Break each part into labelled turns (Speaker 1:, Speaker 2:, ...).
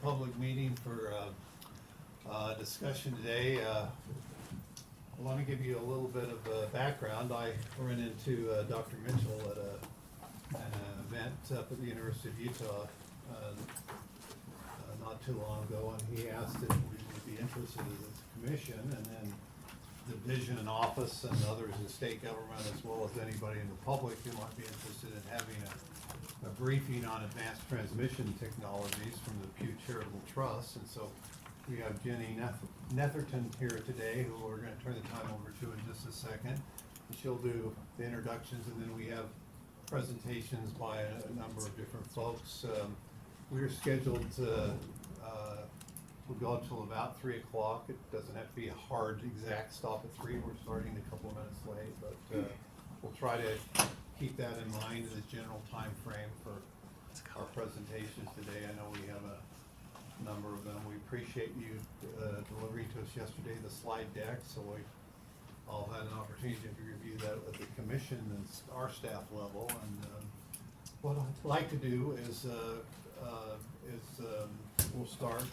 Speaker 1: public meeting for discussion today. I want to give you a little bit of background. I ran into Dr. Mitchell at an event up at the University of Utah not too long ago, and he asked if we would be interested as a commission, and then the division and office and others in state government, as well as anybody in the public who might be interested in having a briefing on advanced transmission technologies from the Pew Charitable Trust. And so we have Jenny Netherton here today, who we're going to turn the time over to in just a second. And she'll do the introductions, and then we have presentations by a number of different folks. We're scheduled to we'll go until about 3 o'clock. It doesn't have to be a hard exact stop at 3. We're starting a couple of minutes late, but we'll try to keep that in mind in the general time frame for our presentations today. I know we have a number of them. We appreciate you delivering to us yesterday the slide deck, so we all had an opportunity to review that at the commission and our staff level. And what I'd like to do is we'll start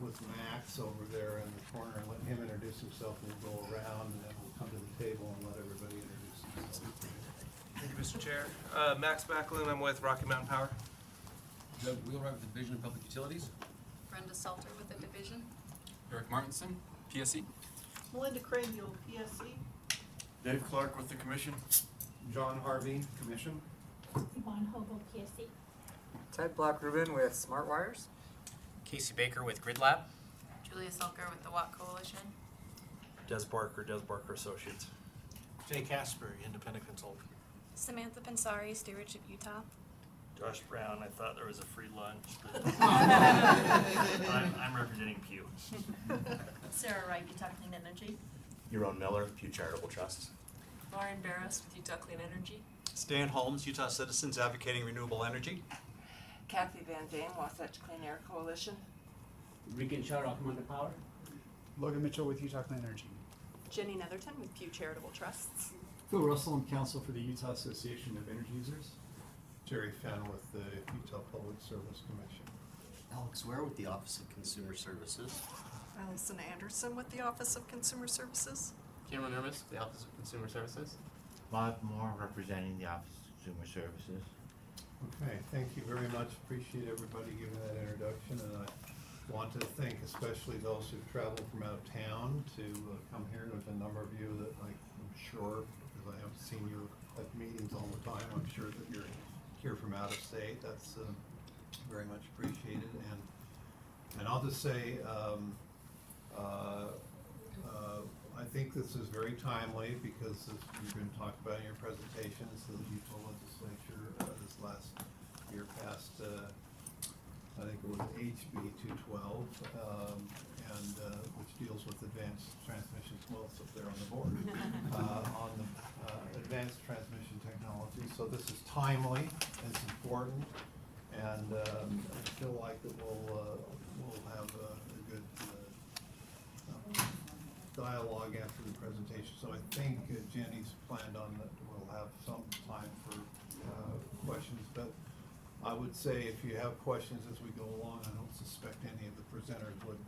Speaker 1: with Max over there in the corner and let him introduce himself, and we'll go around, and then we'll come to the table and let everybody introduce themselves.
Speaker 2: Thank you, Mr. Chair. Max Backlund, I'm with Rocky Mountain Power.
Speaker 3: Doug Wheelwright with the Division of Public Utilities.
Speaker 4: Brenda Salter with the division.
Speaker 3: Eric Martinson, PSC.
Speaker 5: Melinda Craniel, PSC.
Speaker 6: Dave Clark with the Commission.
Speaker 7: John Harvey, Commission.
Speaker 8: Yvonne Hobo, PSC.
Speaker 9: Ted Black-Rubin with Smart Wires.
Speaker 10: Casey Baker with Grid Lab.
Speaker 4: Julia Selker with the Watt Coalition.
Speaker 6: Des Barker Associates.
Speaker 2: Jay Casper, Independent Consultant.
Speaker 4: Samantha Pensari, Stewardship Utah.
Speaker 6: Josh Brown, I thought there was a free lunch, but I'm representing Pew.
Speaker 5: Sarah Wright, Utah Clean Energy.
Speaker 7: Yaron Miller, Pew Charitable Trust.
Speaker 5: Lauren Barris with Utah Clean Energy.
Speaker 11: Stan Holmes, Utah Citizens Advocating Renewable Energy.
Speaker 5: Kathy Van Dame, Wasatch Clean Air Coalition.
Speaker 10: Regan Shaw, Rocky Mountain Power.
Speaker 9: Logan Mitchell with Utah Clean Energy.
Speaker 5: Jenny Netherton with Pew Charitable Trusts.
Speaker 9: Phil Russell, I'm counsel for the Utah Association of Energy Users.
Speaker 1: Jerry Fenn with the Utah Public Service Commission.
Speaker 7: Alex Ware with the Office of Consumer Services.
Speaker 5: Allison Anderson with the Office of Consumer Services.
Speaker 10: Cameron Nervous, the Office of Consumer Services.
Speaker 12: Bob Moore representing the Office of Consumer Services.
Speaker 1: Okay, thank you very much. Appreciate everybody giving that introduction, and I want to thank especially those who've traveled from out of town to come here. There's a number of you that I'm sure, because I haven't seen you at meetings all the time, I'm sure that you're here from out of state. That's very much appreciated. And I'll just say, I think this is very timely because as you're going to talk about in your presentations, the Utah legislature this last year passed, I think it was HB 212, which deals with advanced transmission, well, it's up there on the board, on the advanced transmission technology. So this is timely, it's important, and I feel like that we'll have a good dialogue after the presentation. So I think Jenny's planned on that we'll have some time for questions, but I would say if you have questions as we go along, I don't suspect any of the presenters would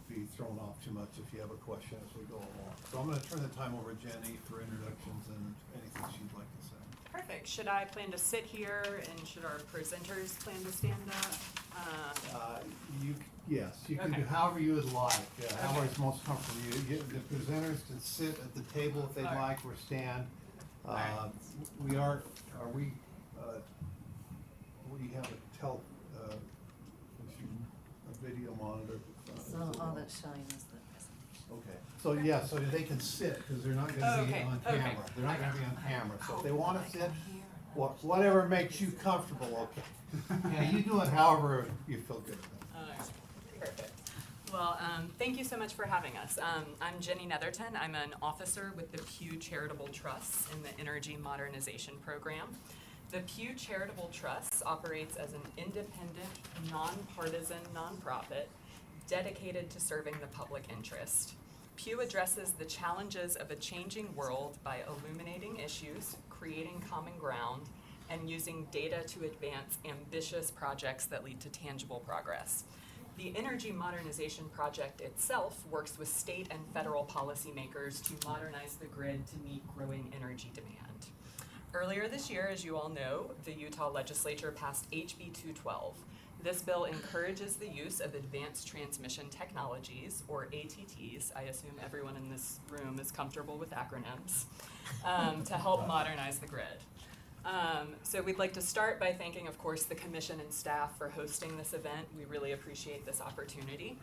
Speaker 1: be thrown off too much if you have a question as we go along. So I'm going to turn the time over to Jenny for introductions and anything she'd like to say.
Speaker 5: Perfect. Should I plan to sit here, and should our presenters plan to stand up?
Speaker 1: Yes, you can do however you would like, however it's most comfortable. The presenters can sit at the table if they'd like, or stand. We have a video monitor.
Speaker 4: So all that's showing is the presentation.
Speaker 1: Okay, so yeah, so they can sit, because they're not gonna be on camera. They're not gonna be on camera, so if they wanna sit, whatever makes you comfortable, okay. Yeah, you do it however you feel good about.
Speaker 5: Perfect. Well, thank you so much for having us. I'm Jenny Netherton. I'm an officer with the Pew Charitable Trusts in the Energy Modernization Program. The Pew Charitable Trust operates as an independent, nonpartisan nonprofit dedicated to serving the public interest. Pew addresses the challenges of a changing world by illuminating issues, creating common ground, and using data to advance ambitious projects that lead to tangible progress. The Energy Modernization Project itself works with state and federal policymakers to modernize the grid to meet growing energy demand. Earlier this year, as you all know, the Utah legislature passed HB 212. This bill encourages the use of advanced transmission technologies, or ATTs, I assume everyone in this room is comfortable with acronyms, to help modernize the grid. So we'd like to start by thanking, of course, the commission and staff for hosting this event. We really appreciate this opportunity.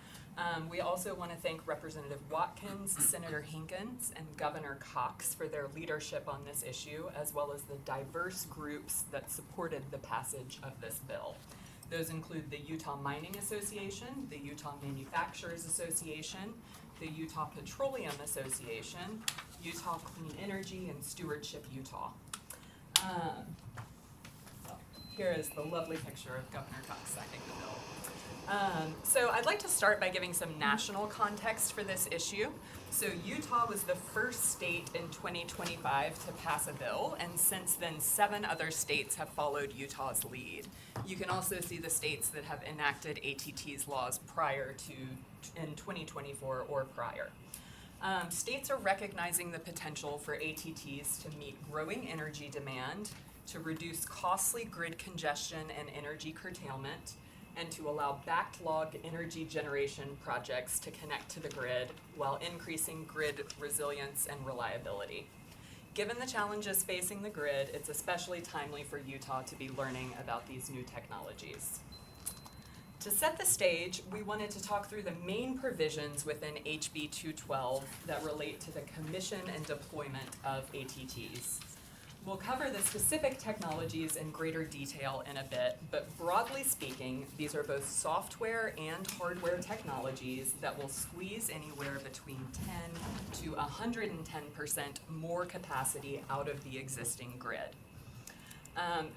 Speaker 5: We also want to thank Representative Watkins, Senator Hinkins, and Governor Cox for their leadership on this issue, as well as the diverse groups that supported the passage of this bill. Those include the Utah Mining Association, the Utah Manufacturers Association, the Utah Petroleum Association, Utah Clean Energy, and Stewardship Utah. Here is the lovely picture of Governor Cox signing the bill. So I'd like to start by giving some national context for this issue. So Utah was the first state in 2025 to pass a bill, and since then 7 other states have followed Utah's lead. You can also see the states that have enacted ATT's laws prior to in 2024 or prior. States are recognizing the potential for ATTs to meet growing energy demand, to reduce costly grid congestion and energy curtailment, and to allow backlogged energy generation projects to connect to the grid while increasing grid resilience and reliability. Given the challenges facing the grid, it's especially timely for Utah to be learning about these new technologies. To set the stage, we wanted to talk through the main provisions within HB 212 that relate to the commission and deployment of ATTs. We'll cover the specific technologies in greater detail in a bit, but broadly speaking, these are both software and hardware technologies that will squeeze anywhere between 10 to 110% more capacity out of the existing grid.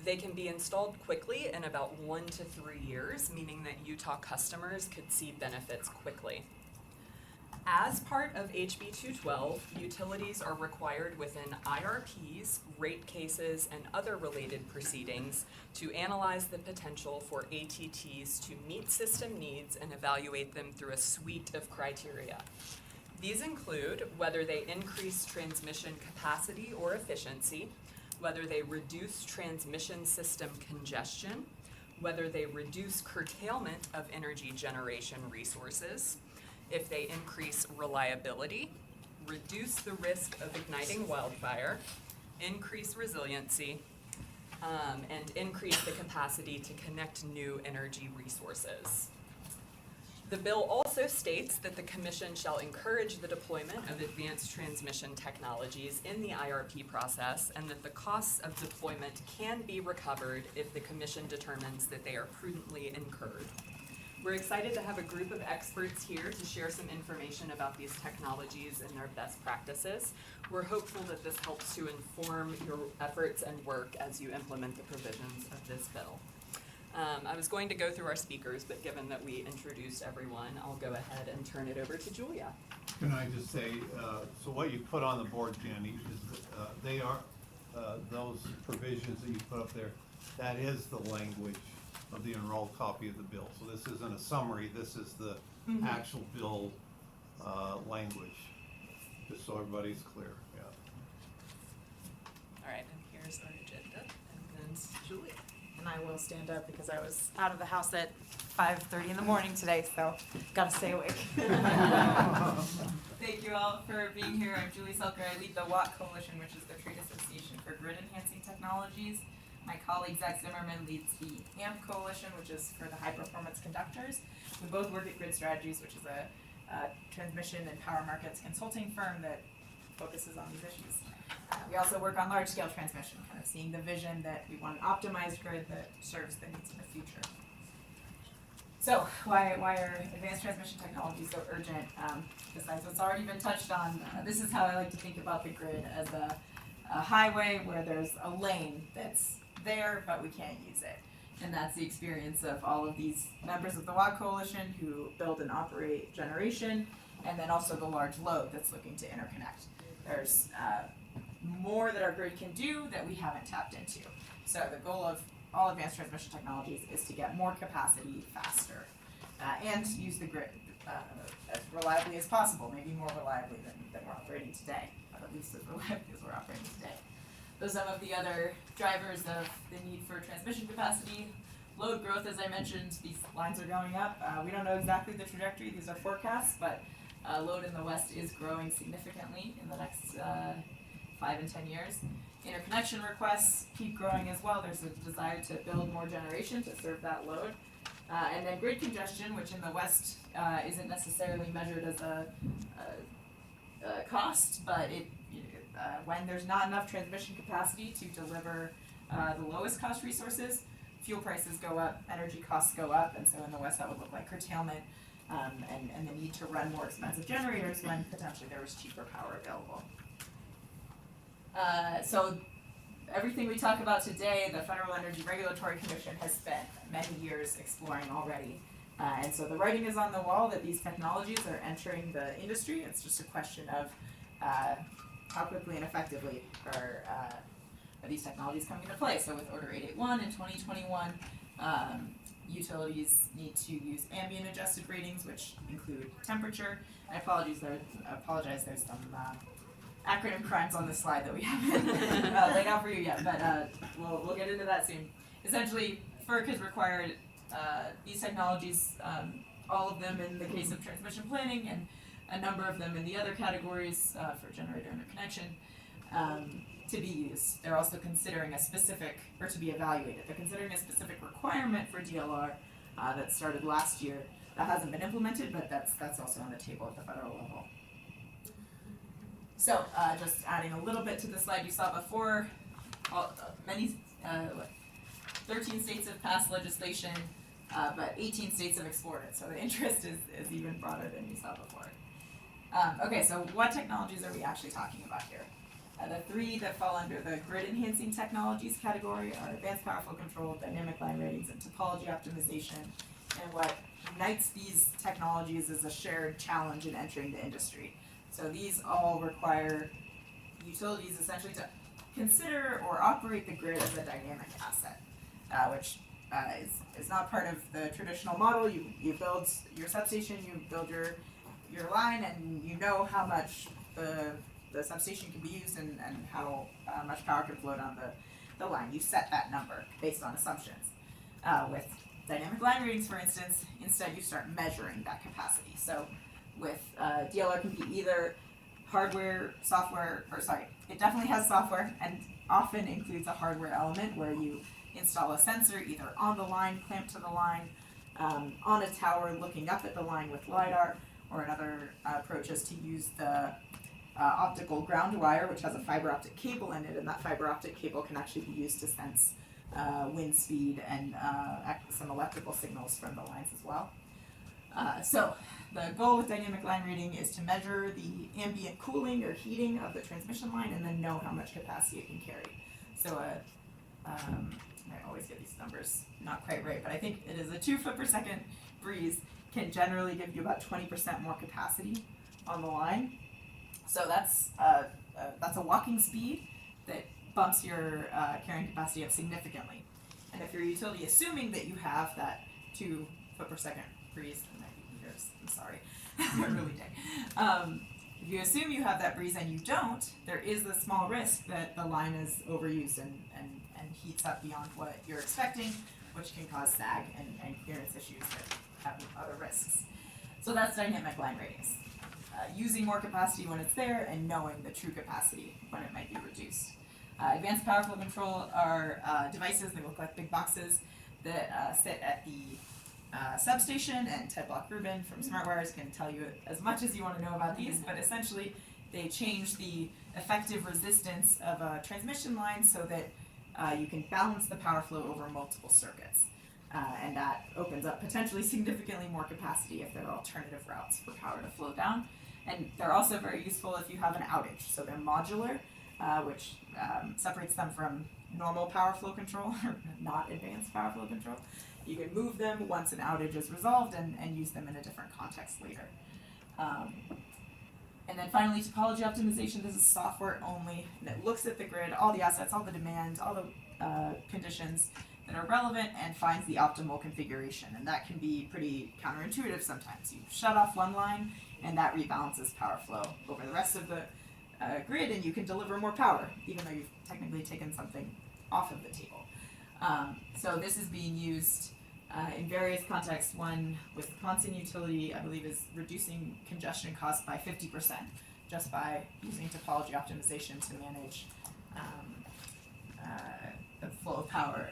Speaker 5: They can be installed quickly in about 1 to 3 years, meaning that Utah customers could see benefits quickly. As part of HB 212, utilities are required within IRPs, rate cases, and other related proceedings to analyze the potential for ATTs to meet system needs and evaluate them through a suite of criteria. These include whether they increase transmission capacity or efficiency, whether they reduce transmission system congestion, whether they reduce curtailment of energy generation resources, if they increase reliability, reduce the risk of igniting wildfire, increase resiliency, and increase the capacity to connect new energy resources. The bill also states that the Commission shall encourage the deployment of advanced transmission technologies in the IRP process, and that the costs of deployment can be recovered if the Commission determines that they are prudently incurred. We're excited to have a group of experts here to share some information about these technologies and their best practices. We're hopeful that this helps to inform your efforts and work as you implement the provisions of this bill. I was going to go through our speakers, but given that we introduced everyone, I'll go ahead and turn it over to Julia.
Speaker 1: Can I just say, so what you put on the board, Jenny, is they are, those provisions that you put up there, that is the language of the enrolled copy of the bill. So this isn't a summary, this is the actual bill language, just so everybody's clear, yeah.
Speaker 5: All right, and here's our agenda, and then Julia.
Speaker 13: And I will stand up because I was out of the house at 5:30 in the morning today, so gotta stay awake.
Speaker 14: Thank you all for being here. I'm Julie Selker. I lead the WATT Coalition, which is the Trade Association for Grid Enhancing Technologies. My colleague Zach Zimmerman leads the AMP Coalition, which is for the High Performance Conductors. We both work at Grid Strategies, which is a transmission and power markets consulting firm that focuses on these issues. We also work on large-scale transmission, kind of seeing the vision that we want an optimized grid that serves the needs of the future. So, why are advanced transmission technologies so urgent? Besides what's already been touched on, this is how I like to think about the grid as a highway where there's a lane that's there, but we can't use it. And that's the experience of all of these members of the WATT Coalition who build and operate generation, and then also the large load that's looking to interconnect. There's more that our grid can do that we haven't tapped into. So the goal of all advanced transmission technologies is to get more capacity faster, and use the grid as reliably as possible, maybe more reliably than we're operating today, at least as reliably as we're operating today. Those are some of the other drivers of the need for transmission capacity. Load growth, as I mentioned, these lines are going up. We don't know exactly the trajectory, these are forecasts, but load in the West is growing significantly in the next 5 and 10 years. Interconnection requests keep growing as well. There's a desire to build more generation to serve that load. And then grid congestion, which in the West isn't necessarily measured as a cost, but when there's not enough transmission capacity to deliver the lowest cost resources, fuel prices go up, energy costs go up, and so in the West that would look like curtailment and the need to run more expensive generators when potentially there was cheaper power available. So everything we talk about today, the Federal Energy Regulatory Commission has spent many years exploring already. And so the writing is on the wall that these technologies are entering the industry. It's just a question of how quickly and effectively are these technologies coming into play. So with Order 881 in 2021, utilities need to use ambient adjusted ratings, which include temperature. I apologize, there's some acronym crimes on this slide that we haven't laid out for you yet, but we'll get into that soon. Essentially, FERC has required these technologies, all of them in the case of transmission planning and a number of them in the other categories for generator interconnection, to be used. They're also considering a specific, or to be evaluated, they're considering a specific requirement for DLR that started last year. That hasn't been implemented, but that's also on the table at the federal level. So, just adding a little bit to the slide you saw before, 13 states have passed legislation, but 18 states have explored it, so the interest is even broader than you saw before. Okay, so what technologies are we actually talking about here? The three that fall under the grid enhancing technologies category are advanced power flow control, dynamic line ratings, and topology optimization. And what unites these technologies is a shared challenge in entering the industry. So these all require utilities essentially to consider or operate the grid as a dynamic asset, which is not part of the traditional model. You build your substation, you build your line, and you know how much the substation can be used and how much power can flow down the line. You set that number based on assumptions. With dynamic line ratings, for instance, instead you start measuring that capacity. So with DLR can be either hardware, software, it definitely has software and often includes a hardware element where you install a sensor either on the line, clamped to the line, on a tower looking up at the line with LiDAR, or another approach is to use the optical ground wire, which has a fiber optic cable in it, and that fiber optic cable can actually be used to sense wind speed and some electrical signals from the lines as well. So the goal with dynamic line rating is to measure the ambient cooling or heating of the transmission line and then know how much capacity it can carry. So I always get these numbers not quite right, but I think it is a 2 foot per second breeze can generally give you about 20% more capacity on the line. So that's a walking speed that bumps your carrying capacity up significantly. And if your utility, assuming that you have that 2 foot per second breeze, I'm sorry, really day. If you assume you have that breeze and you don't, there is the small risk that the line is overused and heats up beyond what you're expecting, which can cause sag and clearance issues that have other risks. So that's dynamic line ratings. Using more capacity when it's there and knowing the true capacity when it might be reduced. Advanced power flow control are devices, they look like big boxes that sit at the substation, and Ted Block-Rubin from SmartWires can tell you as much as you want to know about these, but essentially they change the effective resistance of a transmission line so that you can balance the power flow over multiple circuits. And that opens up potentially significantly more capacity if there are alternative routes for power to flow down. And they're also very useful if you have an outage. So they're modular, which separates them from normal power flow control, or not advanced power flow control. You can move them once an outage is resolved and use them in a different context later. And then finally, topology optimization. This is software only, and it looks at the grid, all the assets, all the demand, all the conditions that are relevant and finds the optimal configuration. And that can be pretty counterintuitive sometimes. You shut off one line and that rebalances power flow over the rest of the grid, and you can deliver more power, even though you've technically taken something off of the table. So this is being used in various contexts. One, Wisconsin utility, I believe, is reducing congestion costs by 50% just by using topology optimization to manage the flow of power.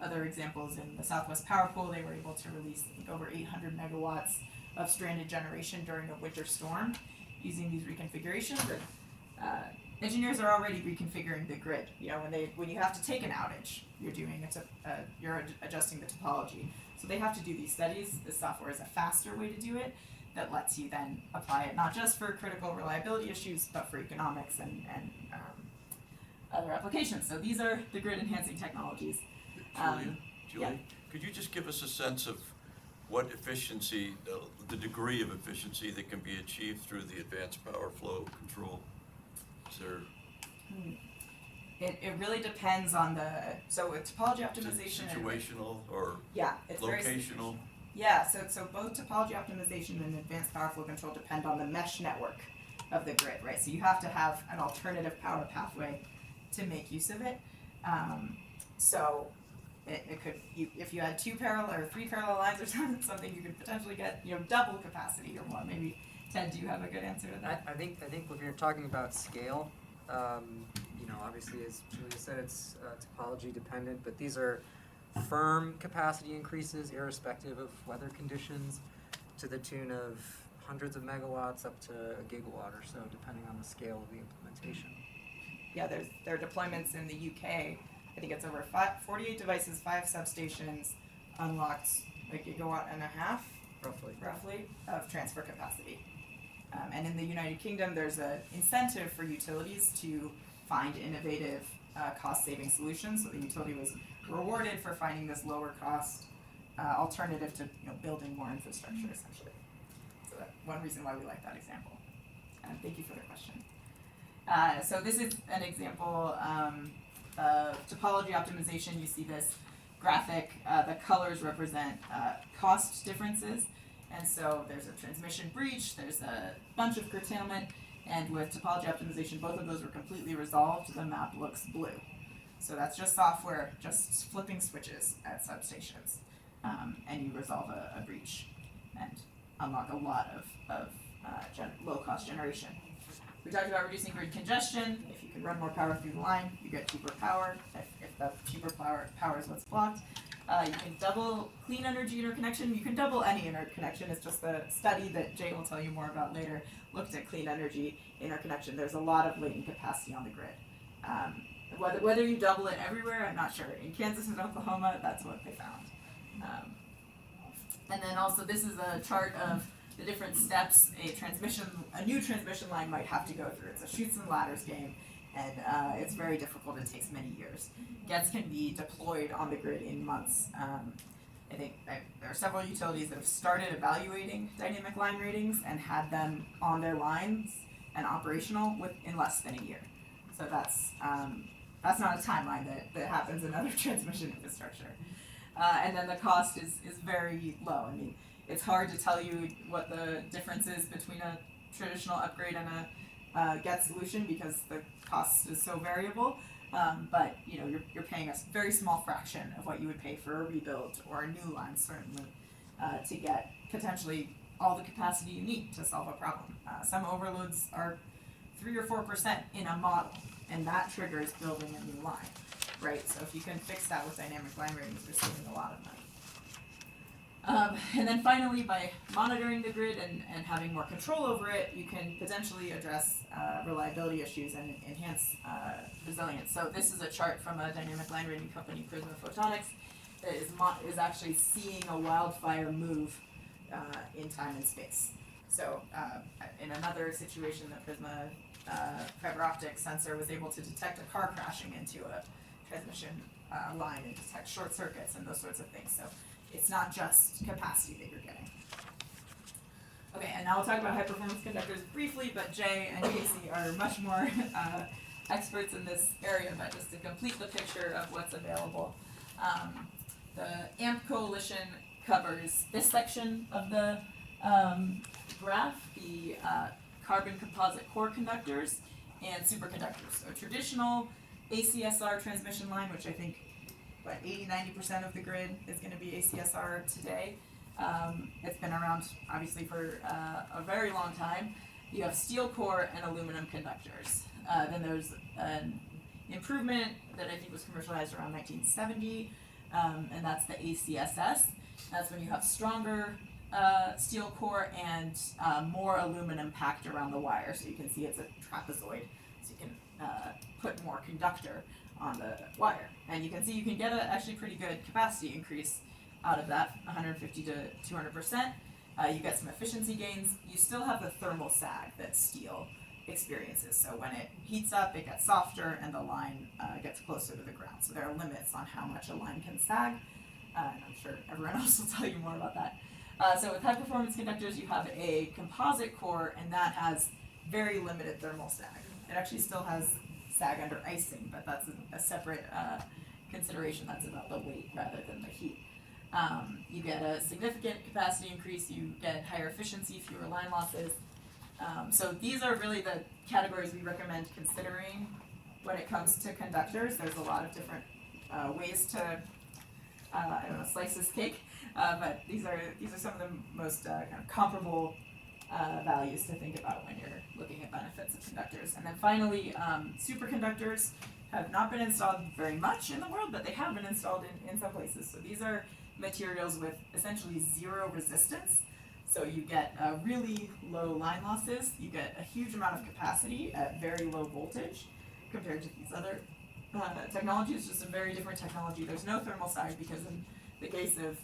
Speaker 14: Other examples, in the Southwest Power Pool, they were able to release, I think, over 800 megawatts of stranded generation during a winter storm using these reconfigurations. And engineers are already reconfiguring the grid. You know, when you have to take an outage, you're adjusting the topology. So they have to do these studies. This software is a faster way to do it that lets you then apply it not just for critical reliability issues, but for economics and other applications. So these are the grid enhancing technologies.
Speaker 15: Julie, could you just give us a sense of what efficiency, the degree of efficiency that can be achieved through the advanced power flow control? Is there?
Speaker 14: It really depends on so with topology optimization.
Speaker 15: Situational or
Speaker 14: it's
Speaker 15: locational?
Speaker 14: So both topology optimization and advanced power flow control depend on the mesh network of the grid, right? So you have to have an alternative power pathway to make use of it. So it could, if you had 2 parallel or 3 parallel lines or something, you could potentially get double capacity or more. Maybe Ted, do you have a good answer to that?
Speaker 16: I think when you're talking about scale, obviously, as Julia said, it's topology dependent, but these are firm capacity increases irrespective of weather conditions to the tune of hundreds of megawatts up to a gigawatt or so, depending on the scale of the implementation.
Speaker 14: Yeah, there are deployments in the UK. I think it's over 48 devices, 5 substations, unlocked a gigawatt and a half, roughly, of transfer capacity. And in the United Kingdom, there's an incentive for utilities to find innovative cost-saving solutions. So the utility was rewarded for finding this lower-cost alternative to building more infrastructure, essentially. So that's one reason why we like that example. Thank you for the question. So this is an example of topology optimization. You see this graphic. The colors represent cost differences. And so there's a transmission breach, there's a bunch of curtailment, and with topology optimization, both of those were completely resolved. The map looks blue. So that's just software, just flipping switches at substations, and you resolve a breach and unlock a lot of low-cost generation. We talked about reducing grid congestion. If you can run more power through the line, you get cheaper power. If the cheaper power is what's blocked. You can double clean energy interconnection. You can double any interconnection. It's just the study that Jay will tell you more about later looked at clean energy interconnection. There's a lot of latent capacity on the grid. Whether you double it everywhere, I'm not sure. In Kansas and Oklahoma, that's what they found. And then also, this is a chart of the different steps a new transmission line might have to go through. It's a chutes and ladders game, and it's very difficult. It takes many years. GETs can be deployed on the grid in months. I think there are several utilities that have started evaluating dynamic line ratings and had them on their lines and operational in less than a year. So that's not a timeline that happens in other transmission infrastructure. And then the cost is very low. I mean, it's hard to tell you what the difference is between a traditional upgrade and a GET solution because the cost is so variable. But you're paying a very small fraction of what you would pay for a rebuild or a new line, certainly, to get potentially all the capacity you need to solve a problem. Some overloads are 3 or 4% in a model, and that triggers building a new line, right? So if you can fix that with dynamic line ratings, you're saving a lot of money. And then finally, by monitoring the grid and having more control over it, you can potentially address reliability issues and enhance resilience. So this is a chart from a dynamic line rating company, Prisma Photonics, that is actually seeing a wildfire move in time and space. So in another situation, the Prisma fiber optic sensor was able to detect a car crashing into a transmission line and detect short circuits and those sorts of things. So it's not just capacity that you're getting. Okay, and now we'll talk about high performance conductors briefly, but Jay and Casey are much more experts in this area, but just to complete the picture of what's available. The AMP coalition covers this section of the graph, the carbon composite core conductors and superconductors. So traditional ACSR transmission line, which I think 80-90% of the grid is going to be ACSR today. It's been around obviously for a very long time. You have steel core and aluminum conductors. Then there's an improvement that I think was commercialized around 1970, and that's the ACSS. That's when you have stronger steel core and more aluminum packed around the wire. So you can see it's a trapezoid, so you can put more conductor on the wire. And you can see you can get a actually pretty good capacity increase out of that, 150 to 200%. You get some efficiency gains. You still have the thermal sag that steel experiences. So when it heats up, it gets softer and the line gets closer to the ground. So there are limits on how much a line can sag. And I'm sure everyone else will tell you more about that. So with high performance conductors, you have a composite core, and that has very limited thermal sag. It actually still has sag under icing, but that's a separate consideration. That's about the weight rather than the heat. You get a significant capacity increase, you get higher efficiency, fewer line losses. So these are really the categories we recommend considering when it comes to conductors. There's a lot of different ways to slice this cake, but these are some of the most kind of comparable values to think about when you're looking at benefits of conductors. And then finally, superconductors have not been installed very much in the world, but they have been installed in some places. So these are materials with essentially zero resistance. So you get really low line losses, you get a huge amount of capacity at very low voltage compared to these other technologies. It's just a very different technology. There's no thermal sag because in the case of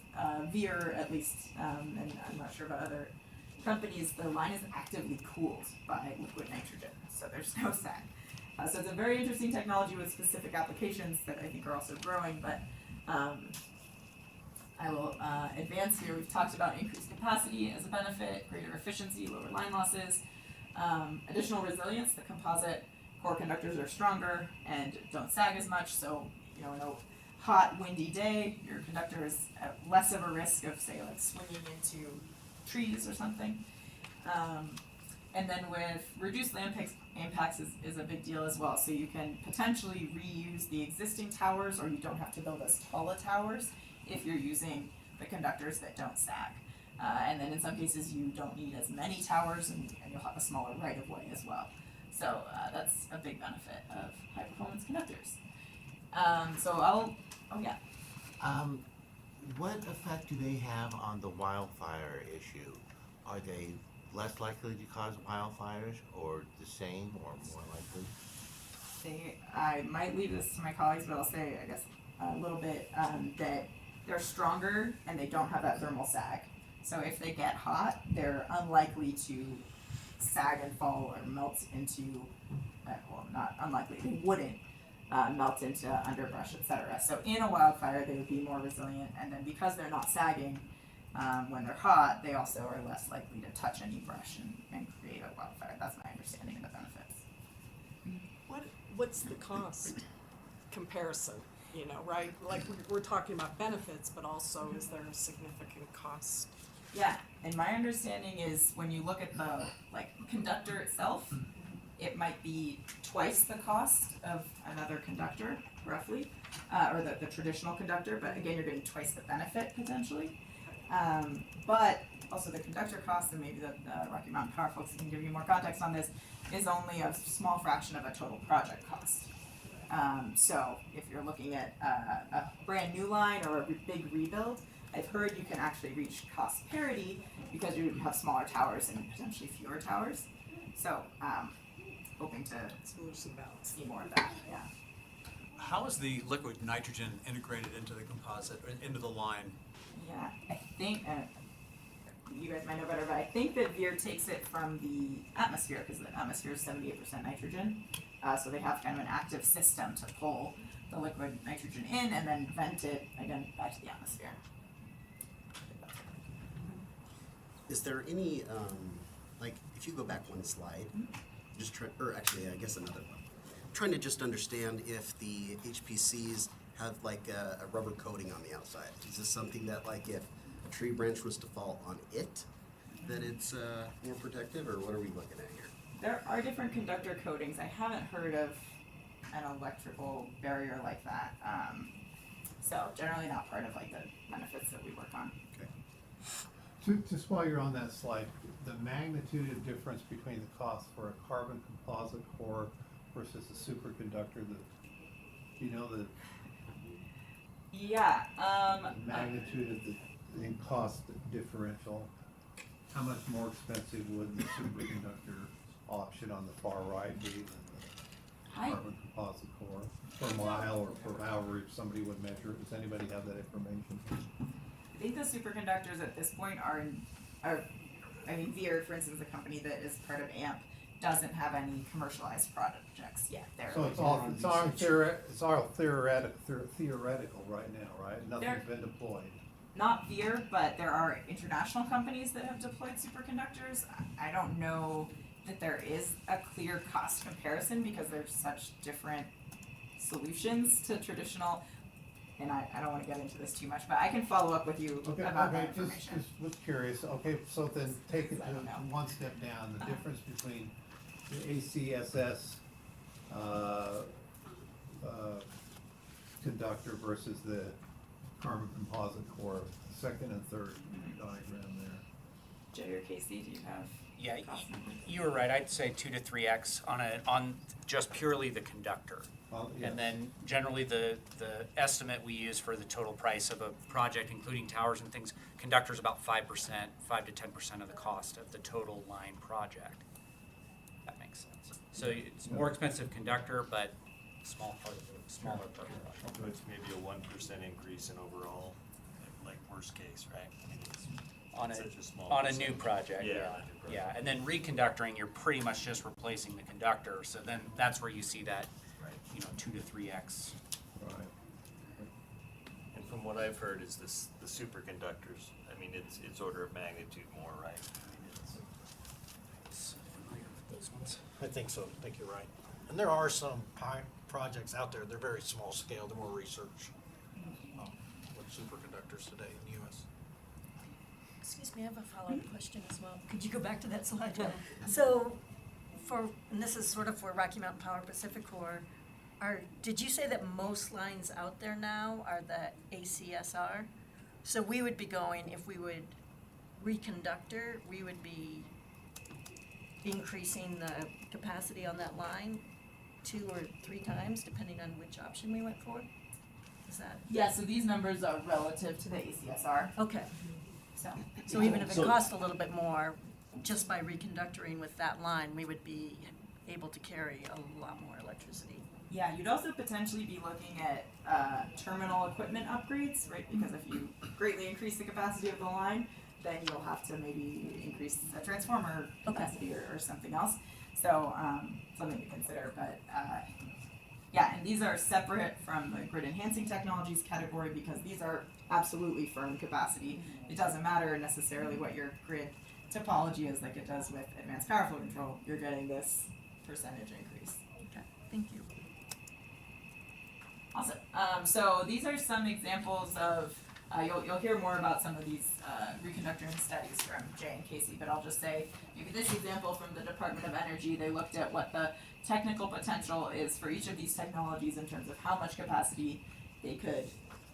Speaker 14: Veer, at least, and I'm not sure about other companies, the line is actively cooled by liquid nitrogen, so there's no sag. So it's a very interesting technology with specific applications that I think are also growing, but I will advance here. We've talked about increased capacity as a benefit, greater efficiency, lower line losses, additional resilience. The composite core conductors are stronger and don't sag as much, so in a hot, windy day, your conductor is at less of a risk of, say, like swinging into trees or something. And then with reduced land impacts is a big deal as well. So you can potentially reuse the existing towers, or you don't have to build as tall a towers if you're using the conductors that don't sag. And then in some cases you don't need as many towers, and you'll have a smaller right-of-way as well. So that's a big benefit of high-performance conductors.
Speaker 12: What effect do they have on the wildfire issue? Are they less likely to cause wildfires, or the same, or more likely?
Speaker 14: I might leave this to my colleagues, but I'll say, I guess, a little bit that they're stronger and they don't have that thermal sag. So if they get hot, they're unlikely to sag and fall or melt into, well, not unlikely, they wouldn't melt into underbrush, etc. So in a wildfire, they would be more resilient, and then because they're not sagging, when they're hot, they also are less likely to touch any brush and create a wildfire. That's my understanding of the benefits.
Speaker 17: What's the cost comparison? Right? Like we're talking about benefits, but also is there a significant cost?
Speaker 14: Yeah, and my understanding is when you look at the conductor itself, it might be twice the cost of another conductor, roughly, or the traditional conductor, but again, you're getting twice the benefit potentially. But also the conductor cost, and maybe the Rocky Mountain Power folks can give you more context on this, is only a small fraction of a total project cost. So if you're looking at a brand new line or a big rebuild, I've heard you can actually reach cost parity because you have smaller towers and potentially fewer towers. So hoping to see more of that, yeah.
Speaker 11: How is the liquid nitrogen integrated into the composite, or into the line?
Speaker 14: Yeah, I think, you guys might know better, but I think that Veer takes it from the atmosphere, because the atmosphere is 78% nitrogen. So they have kind of an active system to pull the liquid nitrogen in and then vent it again back to the atmosphere.
Speaker 7: Is there any, if you go back one slide, or actually, I guess another one. trying to just understand if the HPCs have like a rubber coating on the outside. Is this something that, like, if a tree branch was to fall on it, that it's more protective, or what are we looking at here?
Speaker 14: There are different conductor coatings. I haven't heard of an electrical barrier like that. So generally not part of like the benefits that we work on.
Speaker 7: Okay.
Speaker 1: Just while you're on that slide, the magnitude of difference between the cost for a carbon composite core versus a superconductor, the
Speaker 14: Yeah.
Speaker 1: magnitude of the in cost differential, how much more expensive would the superconductor option on the far right be than the carbon composite core per mile or per hour if somebody would measure it? Does anybody have that information?
Speaker 14: I think the superconductors at this point are Veer, for instance, the company that is part of AMP, doesn't have any commercialized projects yet.
Speaker 1: So it's all theoretical right now, right? Nothing's been deployed.
Speaker 14: Not Veer, but there are international companies that have deployed superconductors. I don't know that there is a clear cost comparison because there's such different solutions to traditional, and I don't want to get into this too much, but I can follow up with you about that information.
Speaker 1: Just was curious. Okay, so then take it to one step down, the difference between the ACSS conductor versus the carbon composite core, second and third diagram there.
Speaker 14: Jay or Casey, do you have?
Speaker 10: Yeah, you were right. I'd say 2 to 3x on just purely the conductor.
Speaker 1: Well, yes.
Speaker 10: And then generally the estimate we use for the total price of a project, including towers and things, conductor is about 5%, 5 to 10% of the cost of the total line project. That makes sense. So it's more expensive conductor, but smaller part of the project.
Speaker 6: So it's maybe a 1% increase in overall, like worst case, right? I mean, it's such a small
Speaker 10: On a
Speaker 6: percentage.
Speaker 10: new project, yeah. And then reconductoring, you're pretty much just replacing the conductor. So then that's where you see that, 2 to 3x.
Speaker 1: Right.
Speaker 6: And from what I've heard is the superconductors, I mean, it's order of magnitude more, right? I mean, it's
Speaker 10: Familiar with those ones.
Speaker 11: I think so, I think you're right. And there are some projects out there, they're very small scale, they're more research with superconductors today in the US.
Speaker 18: Excuse me, I have a follow-up question as well. Could you go back to that slide? So, and this is sort of for Rocky Mountain Power Pacific Core, did you say that most lines out there now are the ACSR? So we would be going, if we would reconductor, we would be increasing the capacity on that line 2 or 3 times, depending on which option we went for? Is that?
Speaker 14: Yeah, so these numbers are relative to the ACSR.
Speaker 18: Okay. So even if it cost a little bit more, just by reconductoring with that line, we would be able to carry a lot more electricity.
Speaker 14: Yeah, you'd also potentially be looking at terminal equipment upgrades, right? Because if you greatly increase the capacity of the line, then you'll have to maybe increase a transformer capacity or something else. So something to consider. But yeah, and these are separate from the grid enhancing technologies category because these are absolutely firm capacity. It doesn't matter necessarily what your grid topology is like it does with advanced power flow control. You're getting this percentage increase.
Speaker 18: Okay, thank you.
Speaker 14: Awesome. So these are some examples of, you'll hear more about some of these reconductoring studies from Jay and Casey, but I'll just say maybe this example from the Department of Energy, they looked at what the technical potential is for each of these technologies in terms of how much capacity they could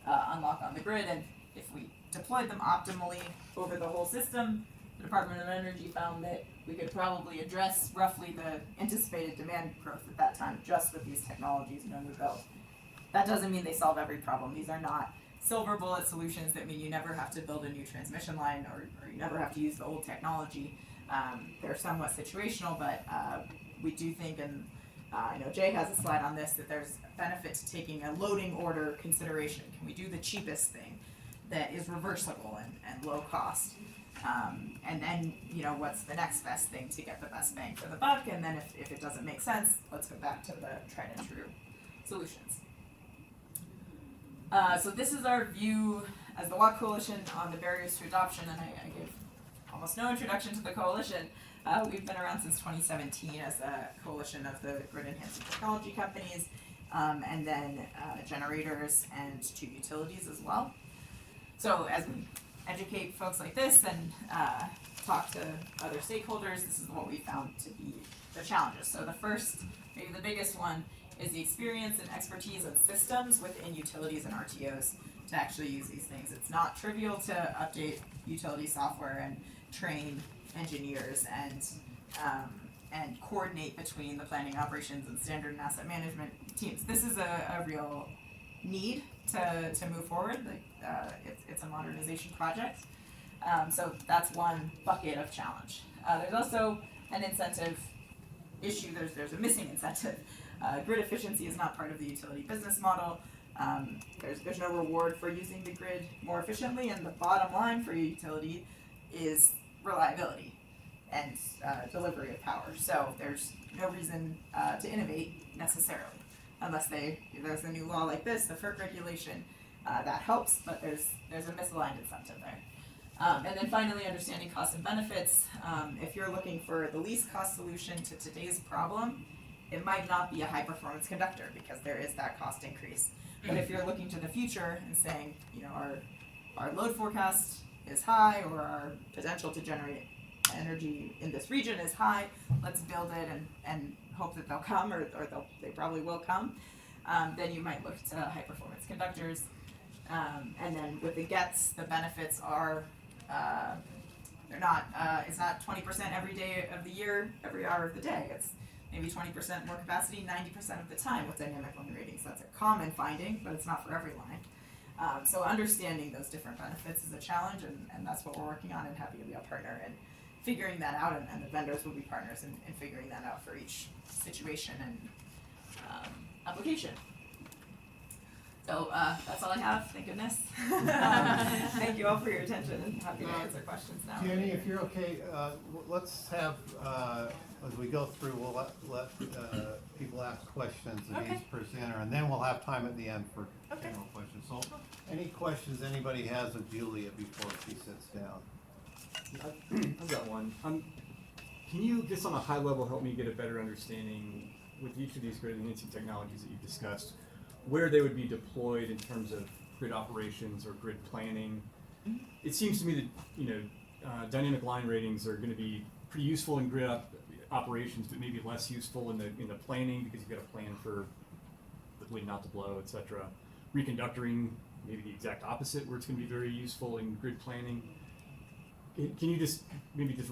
Speaker 14: unlock on the grid, and if we deployed them optimally over the whole system, the Department of Energy found that we could probably address roughly the anticipated demand growth at that time just with these technologies when they're built. That doesn't mean they solve every problem. These are not silver bullet solutions that mean you never have to build a new transmission line or you never have to use the old technology. They're somewhat situational, but we do think, and I know Jay has a slide on this, that there's a benefit to taking a loading order consideration. Can we do the cheapest thing that is reversible and low cost? And then, what's the next best thing to get the best bang for the buck? And then if it doesn't make sense, let's go back to the tried and true solutions. So this is our view as the Watt Coalition on the barriers to adoption, and I give almost no introduction to the coalition. We've been around since 2017 as a coalition of the grid enhancing technology companies, and then generators and 2 utilities as well. So as we educate folks like this and talk to other stakeholders, this is what we found to be the challenges. So the first, maybe the biggest one, is the experience and expertise and systems within utilities and RTOs to actually use these things. It's not trivial to update utility software and train engineers and coordinate between the planning, operations, and standard and asset management teams. This is a real need to move forward. Like it's a modernization project. So that's one bucket of challenge. There's also an incentive issue. There's a missing incentive. Grid efficiency is not part of the utility business model. There's no reward for using the grid more efficiently, and the bottom line for a utility is reliability and delivery of power. So there's no reason to innovate necessarily, unless there's a new law like this, the FERC regulation, that helps, but there's a misaligned incentive there. And then finally, understanding costs and benefits. If you're looking for the least cost solution to today's problem, it might not be a high performance conductor because there is that cost increase. But if you're looking to the future and saying, you know, our load forecast is high, or our potential to generate energy in this region is high, let's build it and hope that they'll come, or they probably will come, then you might look to high performance conductors. And then with the gets, the benefits are it's not 20% every day of the year, every hour of the day. It's maybe 20% more capacity 90% of the time with dynamic line ratings. That's a common finding, but it's not for every line. So understanding those different benefits is a challenge, and that's what we're working on, and happy to be a partner in figuring that out, and the vendors will be partners in figuring that out for each situation and application. So that's all I have, thank goodness. Thank you all for your attention, and happy to answer questions now.
Speaker 1: Jenny, if you're okay, let's have, as we go through, we'll let people ask questions of each presenter, and then we'll have time at the end for general questions. So any questions anybody has of Julia before she sits down?
Speaker 9: I've got one. Can you, just on a high level, help me get a better understanding with each of these grid enhancing technologies that you've discussed, where they would be deployed in terms of grid operations or grid planning? It seems to me that dynamic line ratings are going to be pretty useful in grid operations, but maybe less useful in the planning, because you've got to plan for the wind not to blow, etc. Reconductoring, maybe the exact opposite, where it's going to be very useful in grid planning. Can you just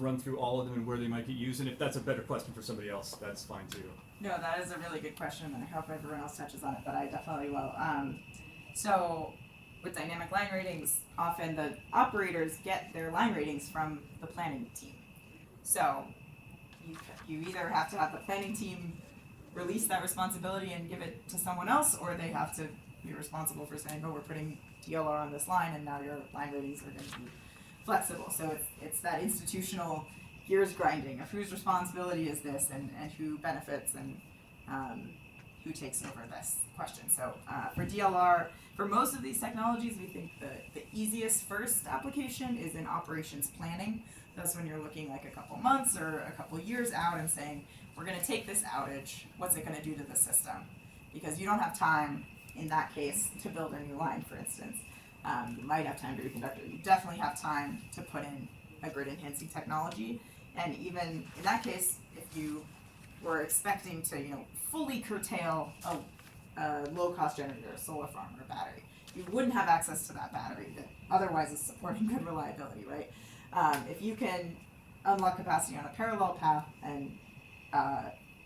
Speaker 9: run through all of them and where they might get used? And if that's a better question for somebody else, that's fine too.
Speaker 14: No, that is a really good question, and I hope everyone else touches on it, but I definitely will. So with dynamic line ratings, often the operators get their line ratings from the planning team. So you either have to have the planning team release that responsibility and give it to someone else, or they have to be responsible for saying, oh, we're putting DLR on this line, and now your line ratings are going to be flexible. So it's that institutional gears grinding of whose responsibility is this, and who benefits, and who takes over this question. So for DLR, for most of these technologies, we think the easiest first application is in operations planning. That's when you're looking like a couple months or a couple years out and saying, we're going to take this outage, what's it going to do to the system? Because you don't have time in that case to build a new line, for instance. You might have time to reconductor. You definitely have time to put in a grid enhancing technology. And even in that case, if you were expecting to, fully curtail a low-cost generator, a solar farm, or a battery, you wouldn't have access to that battery that otherwise is supporting good reliability, right? If you can unlock capacity on a parallel path and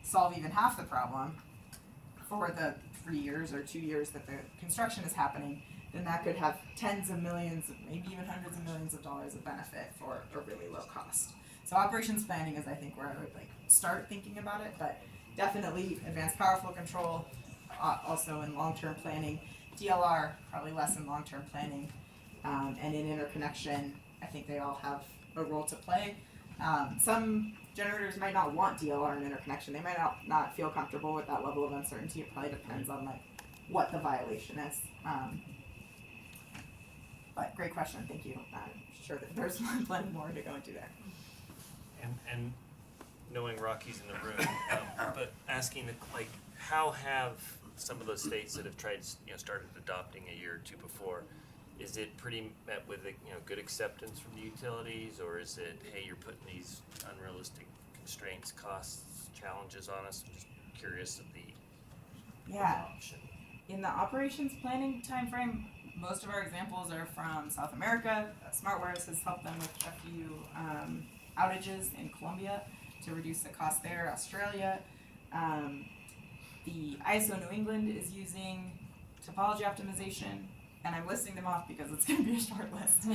Speaker 14: solve even half the problem for the 3 years or 2 years that the construction is happening, then that could have tens of millions, maybe even hundreds of millions of dollars of benefit for a really low cost. So operations planning is, I think, where I would start thinking about it, but definitely advanced power flow control, also in long-term planning. DLR, probably less in long-term planning, and in interconnection, I think they all have a role to play. Some generators might not want DLR in interconnection. They might not feel comfortable with that level of uncertainty. It probably depends on what the violation is. But great question, thank you. sure that there's plenty more to go into there.
Speaker 6: And knowing Rocky's in the room, but asking, like, how have some of those states that have tried, started adopting a year or two before, is it pretty met with, good acceptance from the utilities, or is it, hey, you're putting these unrealistic constraints, costs, challenges on us? I'm just curious of the
Speaker 14: Yeah.
Speaker 6: option.
Speaker 14: In the operations planning timeframe, most of our examples are from South America. SmartWares has helped them with a few outages in Colombia to reduce the cost there. Australia, the ISO New England is using topology optimization, and I'm listing them off because it's going to be a short list.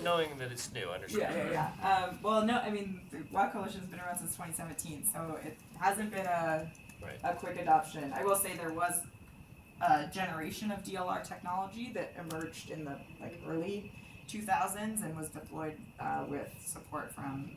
Speaker 6: Knowing that it's new, understand.
Speaker 14: Yeah. Well, no, I mean, the WAC Coalition's been around since 2017, so it hasn't been a quick adoption. I will say there was a generation of DLR technology that emerged in the early 2000s and was deployed with support from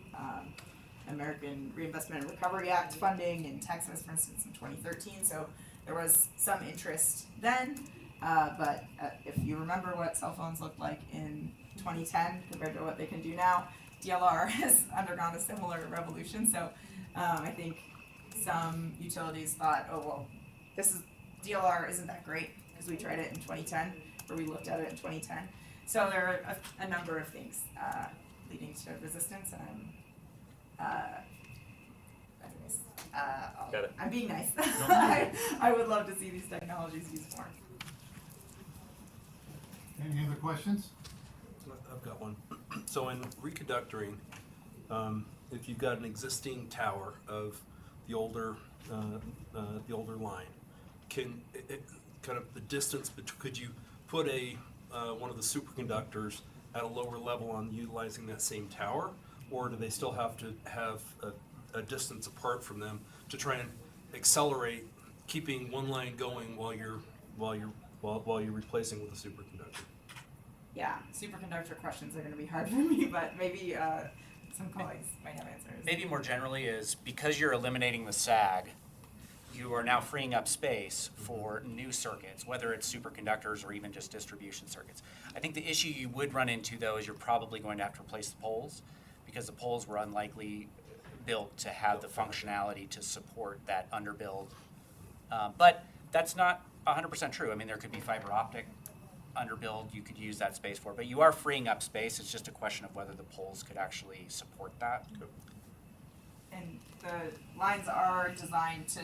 Speaker 14: American Reinvestment and Recovery Act funding in Texas, for instance, in 2013. So there was some interest then, but if you remember what cell phones looked like in 2010 compared to what they can do now, DLR has undergone a similar revolution. So I think some utilities thought, oh well, DLR isn't that great because we tried it in 2010, or we looked at it in 2010. So there are a number of things leading to resistance, and I'm being nice. I would love to see these technologies used more.
Speaker 1: Any other questions?
Speaker 19: I've got one. So in reconductoring, if you've got an existing tower of the older line, can it kind of the distance between, could you put one of the superconductors at a lower level on utilizing that same tower, or do they still have to have a distance apart from them to try and accelerate keeping one line going while you're replacing with a superconductor?
Speaker 14: Yeah, superconductor questions are going to be hard for me, but maybe some colleagues might have answers.
Speaker 10: Maybe more generally is because you're eliminating the sag, you are now freeing up space for new circuits, whether it's superconductors or even just distribution circuits. I think the issue you would run into, though, is you're probably going to have to replace the poles, because the poles were unlikely built to have the functionality to support that underbuild. But that's not 100% true. I mean, there could be fiber optic underbuild you could use that space for, but you are freeing up space. It's just a question of whether the poles could actually support that.
Speaker 14: And the lines are designed to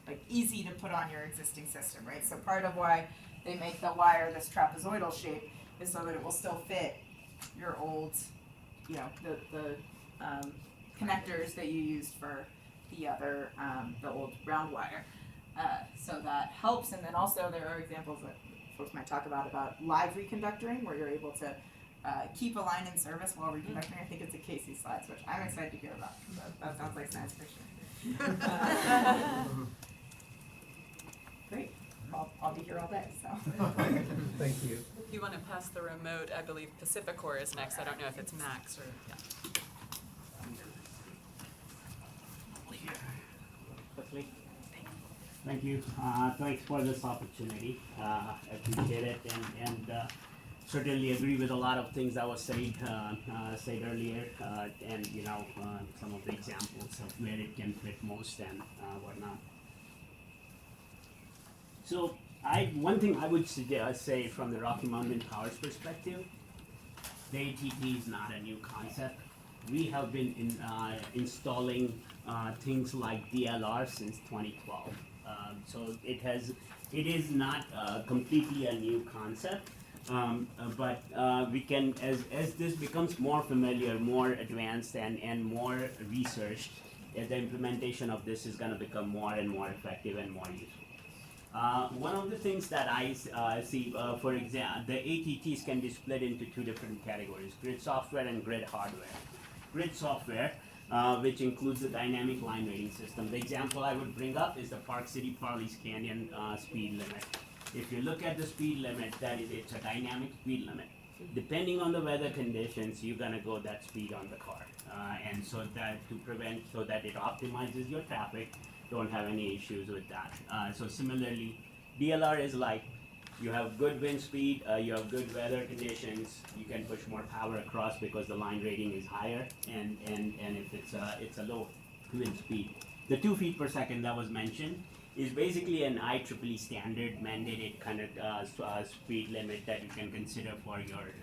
Speaker 14: be easy to put on your existing system, right? So part of why they make the wire this trapezoidal shape is so that it will still fit your old, the connectors that you used for the other, the old round wire. So that helps, and then also there are examples that folks might talk about live reconductoring, where you're able to keep a line in service while reconductoring. I think it's a Casey slides, which I'm excited to hear about. That sounds like science fiction. Great. I'll be here all day. So.
Speaker 1: Thank you.
Speaker 5: If you want to pass the remote, I believe Pacificor is next. I don't know if it's Max or
Speaker 20: Quickly. Thank you. Thanks for this opportunity. Appreciate it, and certainly agree with a lot of things that was said earlier, and some of the examples of where it can fit most and whatnot. So one thing I would say from the Rocky Mountain Power's perspective, the ATT is not a new concept. We have been installing things like DLR since 2012. So it is not completely a new concept, but we can, as this becomes more familiar, more advanced, and more researched, the implementation of this is going to become more and more effective and more useful. One of the things that I see, for example, the ATTs can be split into two different categories: grid software and grid hardware. Grid software, which includes the dynamic line rating system. The example I would bring up is the Park City Farley's Canyon speed limit. If you look at the speed limit, it's a dynamic speed limit. Depending on the weather conditions, you're gonna go that speed on the car, and so that it optimizes your traffic. Don't have any issues with that. So similarly, DLR is like you have good wind speed, you have good weather conditions, you can push more power across because the line rating is higher, and if it's a low wind speed. The 2 feet per second that was mentioned is basically an IEEE standard mandated kind of speed limit that you can consider for your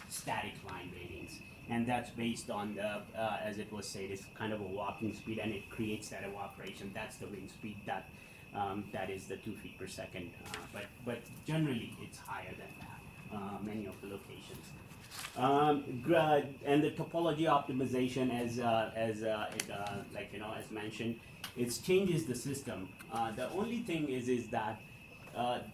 Speaker 20: static line ratings. And that's based on the, as it was said, it's kind of a walking speed, and it creates that evaporation. That's the wind speed that is the 2 feet per second. But generally, it's higher than that. Many of the locations. And the topology optimization, as mentioned, it changes the system. The only thing is that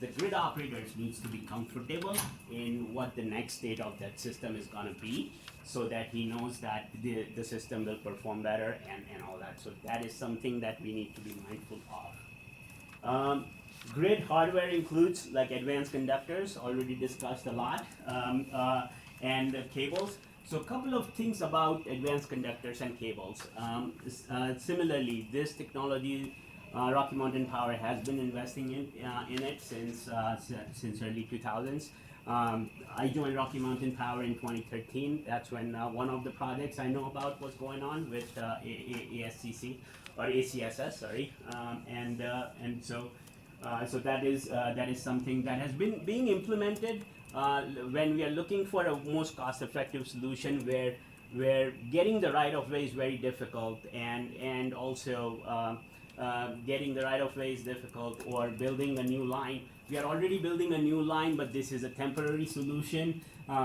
Speaker 20: the grid operators needs to be comfortable in what the next state of that system is going to be, so that he knows that the system will perform better and all that. So that is something that we need to be mindful of. Grid hardware includes like advanced conductors, already discussed a lot, and cables. So a couple of things about advanced conductors and cables. Similarly, this technology, Rocky Mountain Power has been investing in it since early 2000s. I joined Rocky Mountain Power in 2013. That's when one of the projects I know about was going on with ASCC or ACSS, sorry, and so that is something that has been being implemented. When we are looking for a most cost-effective solution where getting the right-of-way is very difficult, and also getting the right-of-way is difficult, or building a new line. We are already building a new line, but this is a temporary solution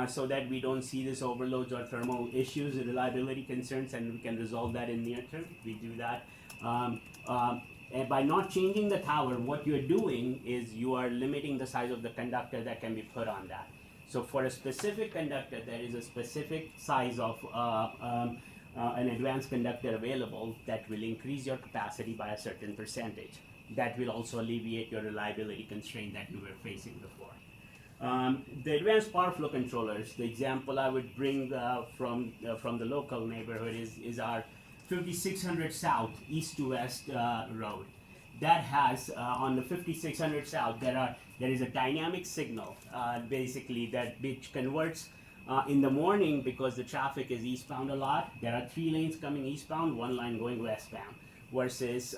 Speaker 20: so that we don't see this overloads or thermal issues, reliability concerns, and we can resolve that in near term. We do that. And by not changing the tower, what you're doing is you are limiting the size of the conductor that can be put on that. So for a specific conductor, there is a specific size of an advanced conductor available that will increase your capacity by a certain percentage. That will also alleviate your reliability constraint that you were facing before. The advanced power flow controllers, the example I would bring from the local neighborhood is our 5600 South East to West road. That has on the 5600 South there is a dynamic signal basically which converts in the morning, because the traffic is eastbound a lot. There are 3 lanes coming eastbound, 1 line going westbound. Versus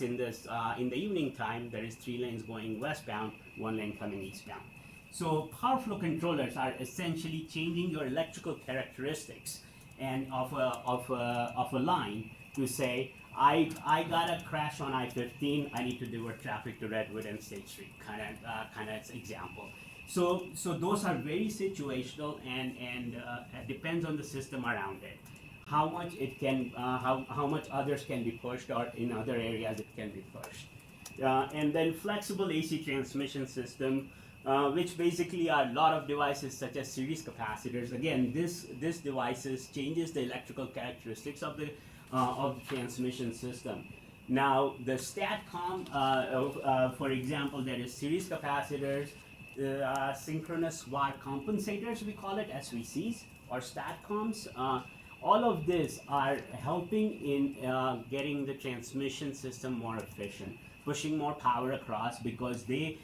Speaker 20: in the evening time there is 3 lanes going westbound, 1 lane coming eastbound. So power flow controllers are essentially changing your electrical characteristics and of a line to say, I got a crash on I-15, I need to divert traffic to Redwood and State Street, kind of example. So those are very situational, and depends on the system around it, how much it can, how much others can be pushed, or in other areas it can be pushed. And then flexible AC transmission system, which basically are a lot of devices such as series capacitors. Again, this devices changes the electrical characteristics of the transmission system. Now the STATCOM, for example, there is series capacitors, synchronous wire compensators, we call it SVCs, or STATCOMs. All of this are helping in getting the transmission system more efficient, pushing more power across, because they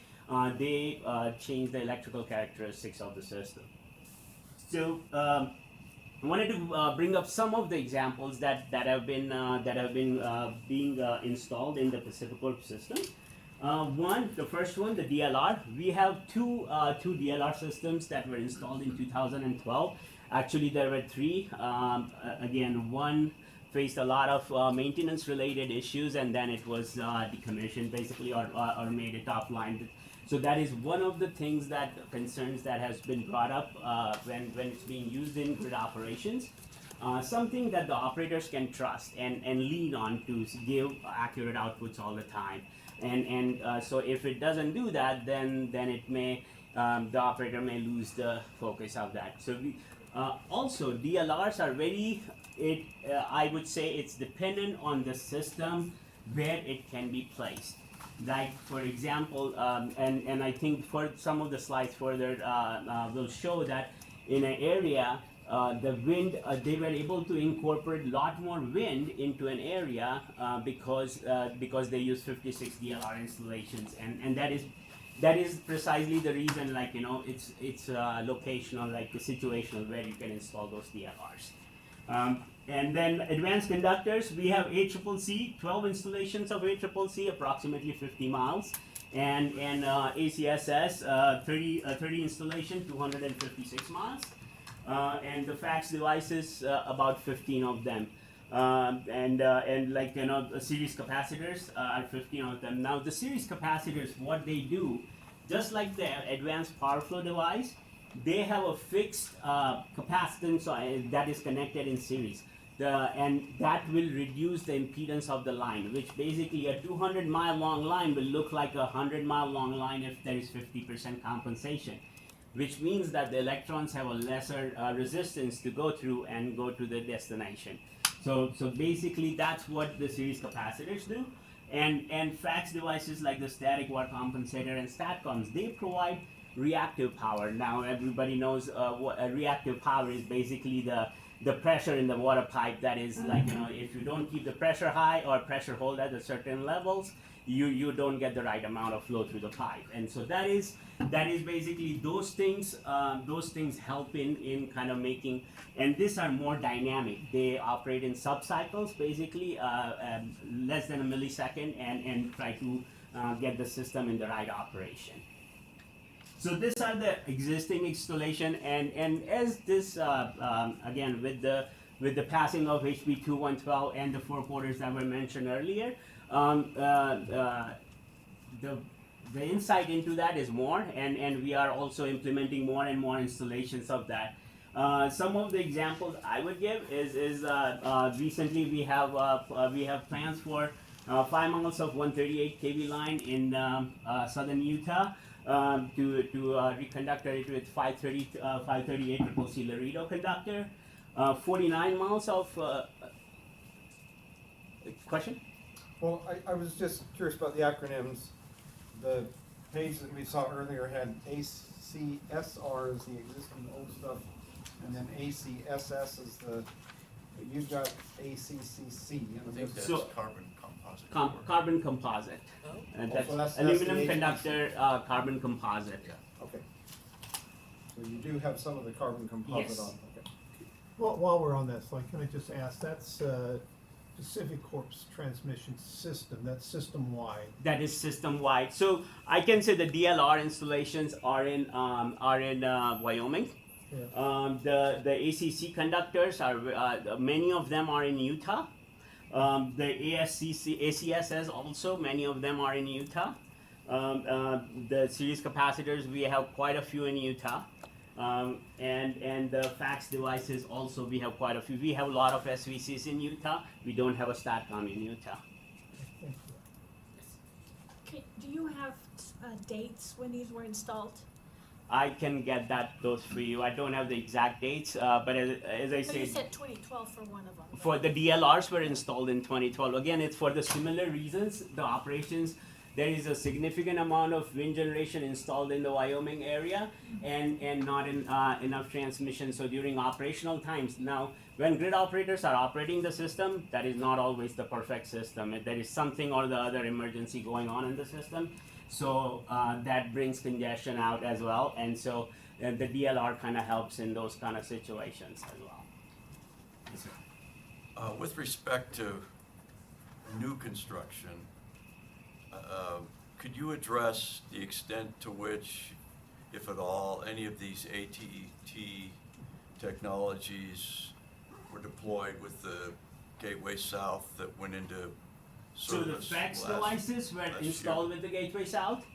Speaker 20: change the electrical characteristics of the system. So I wanted to bring up some of the examples that have been being installed in the Pacificorp system. The first one, the DLR. We have two DLR systems that were installed in 2012. Actually, there were 3. Again, one faced a lot of maintenance-related issues, and then it was decommissioned, basically, or made it offline. So that is one of the concerns that has been brought up when it's being used in grid operations. Something that the operators can trust and lean on to give accurate outputs all the time. And so if it doesn't do that, then it may the operator may lose the focus of that. So also DLRs are I would say it's dependent on the system where it can be placed. Like, for example, and I think for some of the slides further will show that in an area, the wind, they were able to incorporate a lot more wind into an area because they use 56 DLR installations, and that is that is precisely the reason, like, you know, it's locational, like the situational where you can install those DLRs. And then advanced conductors, we have ACCC, 12 installations of ACCC, approximately 50 miles. And ACSS, 30 installation, 256 miles. And the fax devices, about 15 of them. And like, you know, the series capacitors are 15 of them. Now the series capacitors, what they do, just like the advanced power flow device, they have a fixed capacitance that is connected in series. And that will reduce the impedance of the line, which basically a 200-mile long line will look like a 100-mile long line if there is 50% compensation, which means that the electrons have a lesser resistance to go through and go to the destination. So basically that's what the series capacitors do. And fax devices like the static watt compensator and StatComs, they provide reactive power. Now everybody knows what a reactive power is. Basically the pressure in the water pipe, that is, like, you know, if you don't keep the pressure high or pressure hold at a certain levels, you don't get the right amount of flow through the pipe. And so that is basically those things help in kind of making, and these are more dynamic. They operate in sub-cycles, basically less than a millisecond, and try to get the system in the right operation. So these are the existing installation, and as this again with the passing of HB 2112 and the 4 quarters that were mentioned earlier, the insight into that is more, and we are also implementing more and more installations of that. Some of the examples I would give is recently we have plans for 5 miles of 138 kV line in southern Utah. To reconductor it with 538 CCC Laredo conductor, 49 miles of question?
Speaker 21: Well, I was just curious about the acronyms. The page that we saw earlier had ACSR as the existing old stuff, and then ACSS is the, you've got ACCC.
Speaker 15: I think that's
Speaker 20: so,
Speaker 15: carbon composite.
Speaker 20: Carbon composite. That's aluminum conductor, carbon composite.
Speaker 21: Yeah. Okay. So you do have some of the carbon composite
Speaker 20: yes.
Speaker 21: on. Okay.
Speaker 1: Well, while we're on that slide, can I just ask, that's Pacific Corp's transmission system, that's system-wide?
Speaker 20: That is system-wide. So I can say the DLR installations are in Wyoming. Yeah. The ACC conductors are many of them are in Utah. The ACSS also, many of them are in Utah. The series capacitors, we have quite a few in Utah. And the fax devices also, we have quite a few. We have a lot of SVCs in Utah. We don't have a StatCom in Utah.
Speaker 1: Thank you.
Speaker 8: Okay, do you have dates when these were installed?
Speaker 20: I can get those for you. I don't have the exact dates, but as I
Speaker 8: So
Speaker 20: said,
Speaker 8: you said 2012 for one of them.
Speaker 20: for the DLRs were installed in 2012. Again, it's for the similar reasons. The operations, there is a significant amount of wind generation installed in the Wyoming area, and not enough transmission. So during operational times, now when grid operators are operating the system, that is not always the perfect system. There is something or the other emergency going on in the system. So that brings congestion out as well, and so the DLR kind of helps in those kind of situations as well. Yes, sir.
Speaker 15: With respect to new construction, could you address the extent to which, if at all, any of these ATT technologies were deployed with the Gateway South that went into
Speaker 20: So the
Speaker 15: service
Speaker 20: fax
Speaker 15: last
Speaker 20: devices were
Speaker 15: year?
Speaker 20: installed with the Gateway South.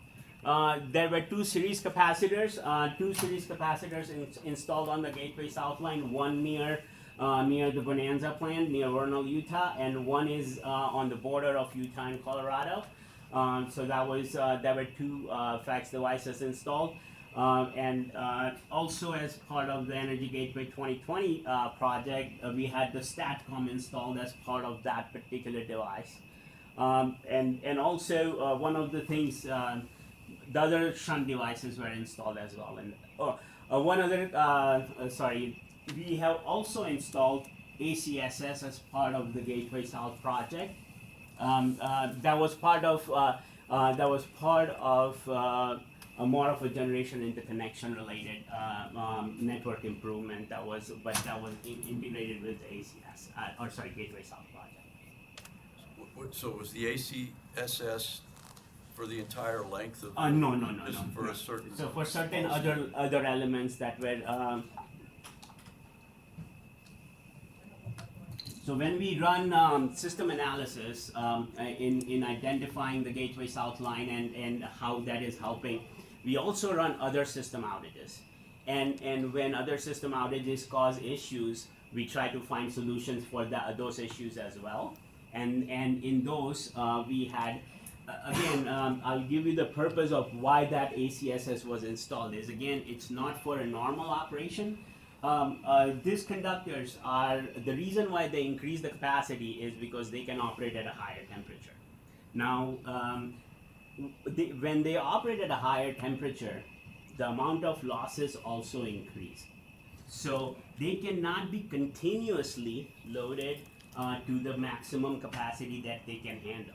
Speaker 20: There were two series capacitors installed on the Gateway South line, one near the Bonanza plant near Vernal, Utah, and one is on the border of Utah and Colorado. So there were two fax devices installed. And also as part of the Energy Gateway 2020 project, we had the StatCom installed as part of that particular device. And also one of the things, the other shunt devices were installed as well. And we have also installed ACSS as part of the Gateway South project. That was part of more of a generation interconnection related network improvement that was integrated with the ACS Gateway South project.
Speaker 15: So was the ACSS for the entire length of?
Speaker 20: No.
Speaker 15: Just for a certain.
Speaker 20: So for certain other elements that were. So when we run system analysis in identifying the Gateway South line and how that is helping, we also run other system outages. And when other system outages cause issues, we try to find solutions for those issues as well. And in those, we had, again, I'll give you the purpose of why that ACSS was installed is, again, it's not for a normal operation. These conductors are, the reason why they increase the capacity is because they can operate at a higher temperature. Now, when they operate at a higher temperature, the amount of losses also increase. So they cannot be continuously loaded to the maximum capacity that they can handle.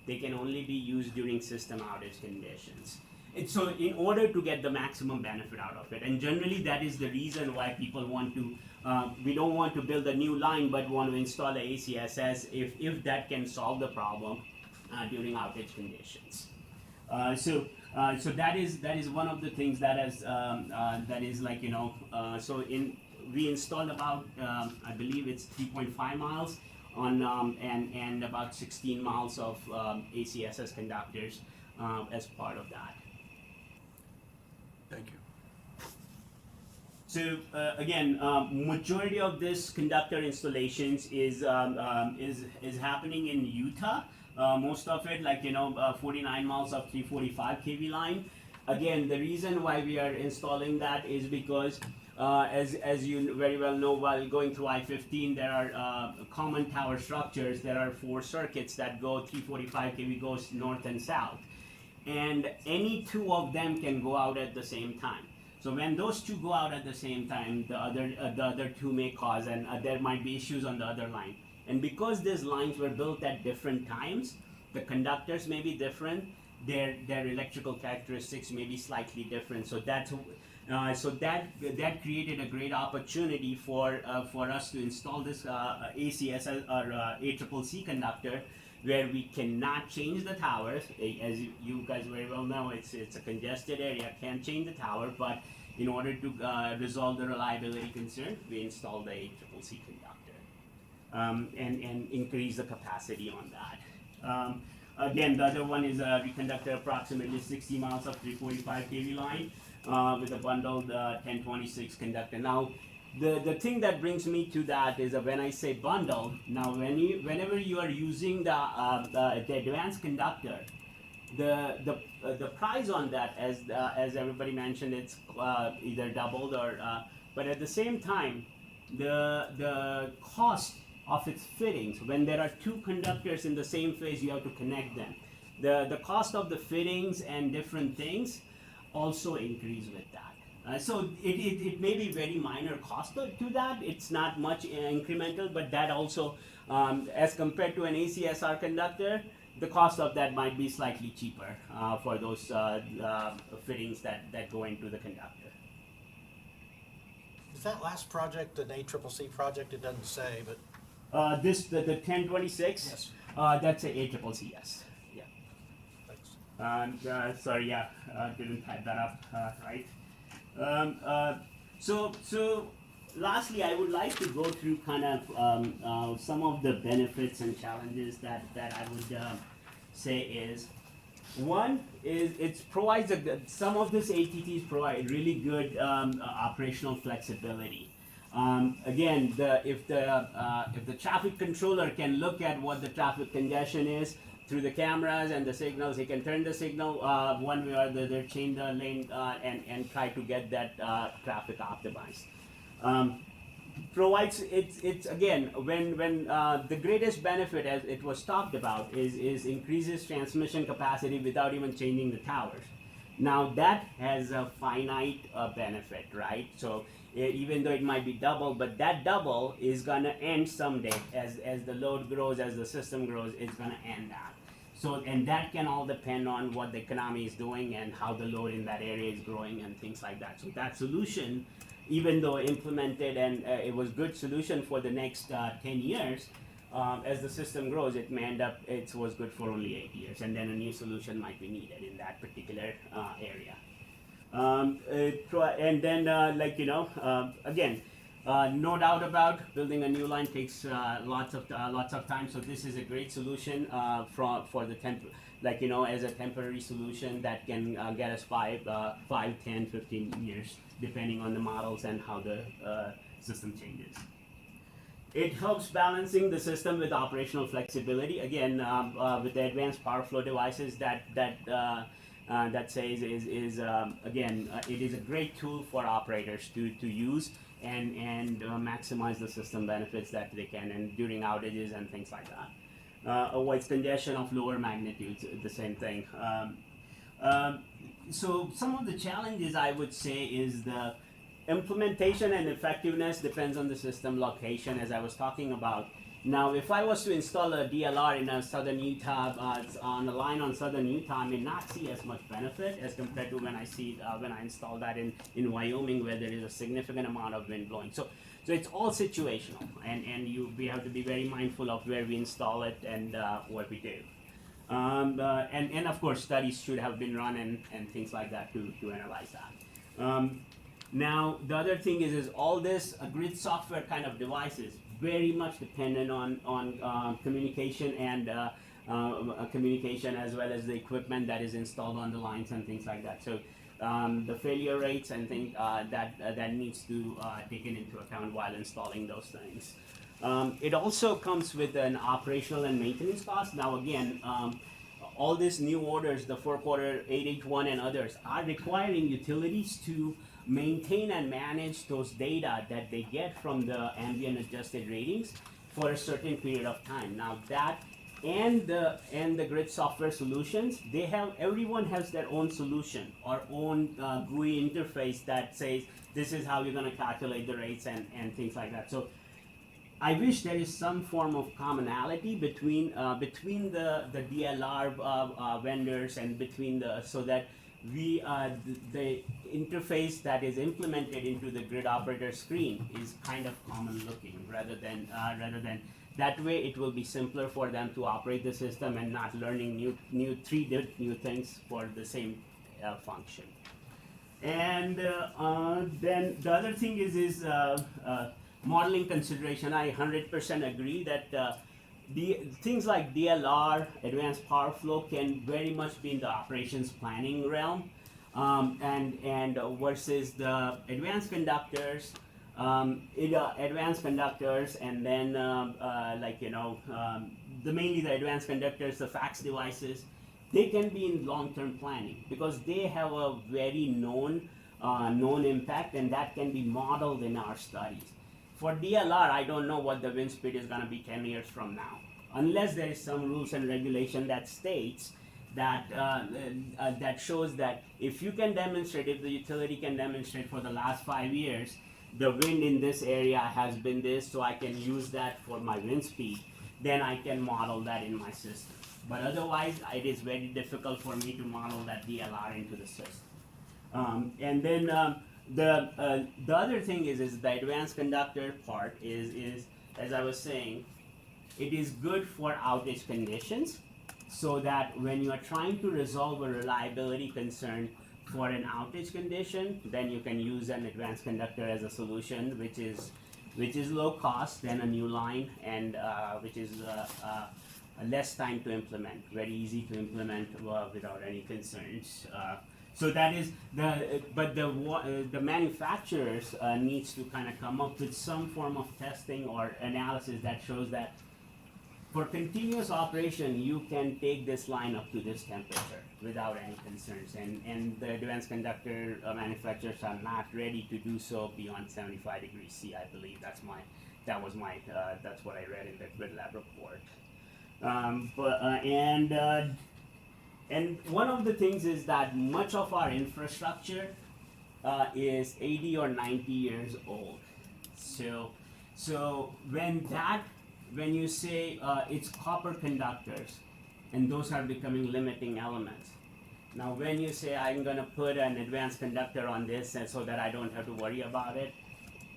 Speaker 20: They can only be used during system outage conditions. So in order to get the maximum benefit out of it, and generally that is the reason why people want to, we don't want to build a new line but want to install the ACSS if that can solve the problem during outage conditions. So that is one of the things that is like, you know, we installed about, I believe it's 3.5 miles on, and about 16 miles of ACSS conductors as part of that.
Speaker 15: Thank you.
Speaker 20: So again, majority of this conductor installations is happening in Utah. Most of it, like 49 miles of 345 kV line. Again, the reason why we are installing that is because, as you very well know, while going through I-15, there are common tower structures. There are 4 circuits that go 345 kV goes north and south, and any 2 of them can go out at the same time. So when those 2 go out at the same time, the other 2 may cause, and there might be issues on the other line. And because these lines were built at different times, the conductors may be different. Their electrical characteristics may be slightly different. So that created a great opportunity for us to install this ACS or ACCC conductor, where we cannot change the towers. As you guys very well know, it's a congested area, can't change the tower, but in order to resolve the reliability concern, we installed the ACCC conductor and increase the capacity on that. Again, the other one is we conducted approximately 60 miles of 345 kV line with a bundled 1026 conductor. Now, the thing that brings me to that is that when I say bundled, now whenever you are using the advanced conductor, the price on that, as everybody mentioned, it's either doubled or, but at the same time, the cost of its fittings, when there are 2 conductors in the same phase, you have to connect them. The cost of the fittings and different things also increase with that. So it may be very minor cost to that. It's not much incremental, but that also, as compared to an ACSR conductor, the cost of that might be slightly cheaper for those fittings that go into the conductor.
Speaker 11: Is that last project an ACCC project? It doesn't say, but.
Speaker 20: The 1026. Yes. That's a ACCC. Yes. Yeah. Thanks. Sorry. Yeah. Didn't type that up right. So lastly, I would like to go through kind of some of the benefits and challenges that I would say is, one is it provides some of these ATTs provide really good operational flexibility. Again, if the traffic controller can look at what the traffic congestion is through the cameras and the signals, he can turn the signal one way or the other, change the lane, and try to get that traffic optimized. Provides it's again when the greatest benefit, as it was talked about, is increases transmission capacity without even changing the towers. Now that has a finite benefit, right? So even though it might be double, but that double is gonna end someday as the load grows, as the system grows, it's gonna end that. So, and that can all depend on what the economy is doing and how the load in that area is growing and things like that. So that solution, even though implemented and it was good solution for the next 10 years, as the system grows, it may end up, it was good for only 8 years, and then a new solution might be needed in that particular area. And then, again, no doubt about building a new line takes lots of time. So this is a great solution for the as a temporary solution that can get us 5, 10, 15 years, depending on the models and how the system changes. It helps balancing the system with operational flexibility. Again, with the advanced power flow devices that says it is a great tool for operators to use and maximize the system benefits that they can, and during outages and things like that. Avoids congestion of lower magnitudes, the same thing. So some of the challenges I would say is the implementation and effectiveness depends on the system location, as I was talking about. Now, if I was to install a DLR in southern Utah, on a line on southern Utah, I may not see as much benefit as compared to when I install that in Wyoming, where there is a significant amount of wind blowing. So it's all situational, and we have to be very mindful of where we install it and what we do. And of course, studies should have been run and things like that to analyze that. Now, the other thing is all this grid software kind of devices very much dependent on communication and communication, as well as the equipment that is installed on the lines and things like that. So the failure rates and things that needs to taken into account while installing those things. It also comes with an operational and maintenance cost. Now again, all these new orders, the 4-quarter 881 and others, are requiring utilities to maintain and manage those data that they get from the ambient adjusted ratings for a certain period of time. Now that and the grid software solutions, everyone has their own solution or own GUI interface that says this is how you're going to calculate the rates and things like that. So I wish there is some form of commonality between the DLR vendors and so that the interface that is implemented into the grid operator screen is kind of common looking, rather than that way it will be simpler for them to operate the system and not learning three new things for the same function. And then the other thing is modeling consideration. I 100% agree that things like DLR, advanced power flow, can very much be in the operations planning realm, and versus the advanced conductors, and then mainly the advanced conductors, the fax devices, they can be in long-term planning because they have a very known impact, and that can be modeled in our studies. For DLR, I don't know what the wind speed is going to be 10 years from now, unless there is some rules and regulation that states that that shows that if you can demonstrate, if the utility can demonstrate for the last 5 years, the wind in this area has been this, so I can use that for my wind speed, then I can model that in my system. But otherwise, it is very difficult for me to model that DLR into the system. And then the other thing is the advanced conductor part is, as I was saying, it is good for outage conditions, so that when you are trying to resolve a reliability concern for an outage condition, then you can use an advanced conductor as a solution, which is low cost than a new line, and which is less time to implement, very easy to implement without any concerns. So that is the manufacturers needs to kind of come up with some form of testing or analysis that shows that for continuous operation you can take this line up to this temperature without any concerns, and the advanced conductor manufacturers are not ready to do so beyond 75 degrees C. I believe that's what I read in the Grid Lab report. And one of the things is that much of our infrastructure is 80 or 90 years old. So when you say it's copper conductors, and those are becoming limiting elements. Now, when you say I'm going to put an advanced conductor on this and so that I don't have to worry about it,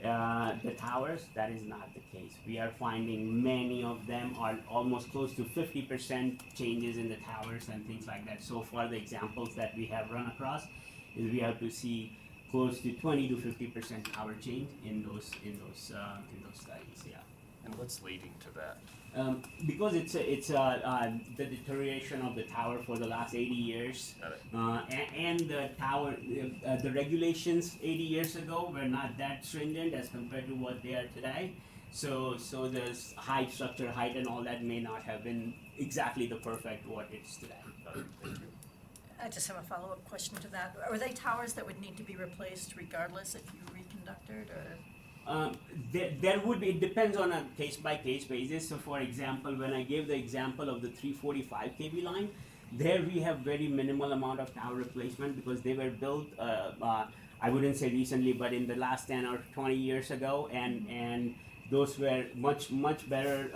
Speaker 20: the towers, that is not the case. We are finding many of them are almost close to 50% changes in the towers and things like that. So far, the examples that we have run across is we have to see close to 20 to 50% tower change in those studies. Yeah.
Speaker 6: And what's leading to that?
Speaker 20: Because it's the deterioration of the tower for the last 80 years, and the tower, the regulations 80 years ago were not that stringent as compared to what they are today. So the height, structure height, and all that may not have been exactly the perfect what it is today.
Speaker 18: I just have a follow-up question to that. Are they towers that would need to be replaced regardless if you reconductored, or?
Speaker 20: There would be, it depends on a case-by-case basis. So for example, when I gave the example of the 345 kV line, there we have very minimal amount of tower replacement because they were built, I wouldn't say recently, but in the last 10 or 20 years ago, and those were much better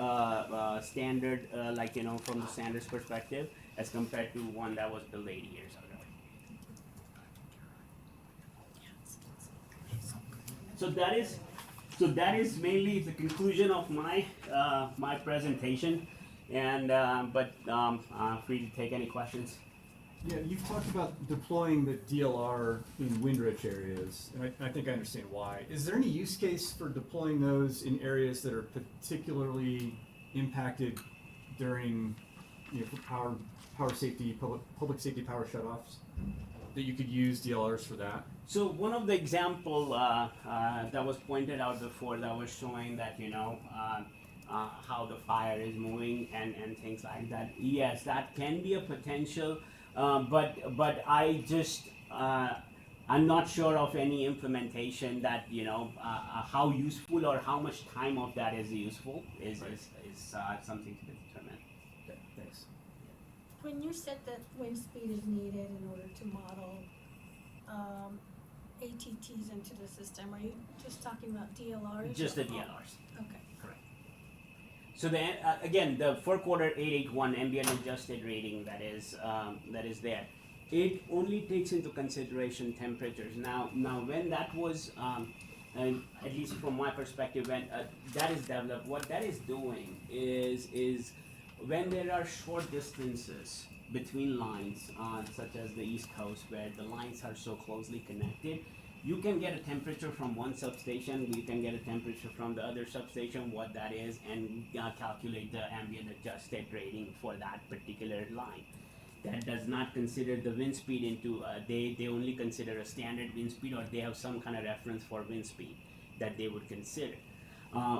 Speaker 20: standard, like, you know, from the standards perspective as compared to one that was built 80 years ago. So that is mainly the conclusion of my my presentation, and but free to take any questions.
Speaker 9: Yeah, you've talked about deploying the DLR in wind-rich areas, and I think I understand why. Is there any use case for deploying those in areas that are particularly impacted during, you know, power safety, public safety power shutoffs, that you could use DLRs for that?
Speaker 20: So one of the example that was pointed out before that was showing that, you know, how the fire is moving and things like that. Yes, that can be a potential, but I just I'm not sure of any implementation that, you know, how useful or how much time of that is useful is something to be determined.
Speaker 9: Okay, thanks.
Speaker 8: When you said that wind speed is needed in order to model ATTs into the system, are you just talking about DLRs?
Speaker 20: Just the DLRs.
Speaker 8: Okay.
Speaker 20: Correct. So the again, the 4-quarter 881 ambient adjusted rating that is there, it only takes into consideration temperatures. Now when that was, and at least from my perspective, when that is developed, what that is doing is when there are short distances between lines, such as the East Coast, where the lines are so closely connected, you can get a temperature from one substation, you can get a temperature from the other substation, what that is, and calculate the ambient adjusted rating for that particular line. That does not consider the wind speed into, they only consider a standard wind speed, or they have some kind of reference for wind speed that they would consider.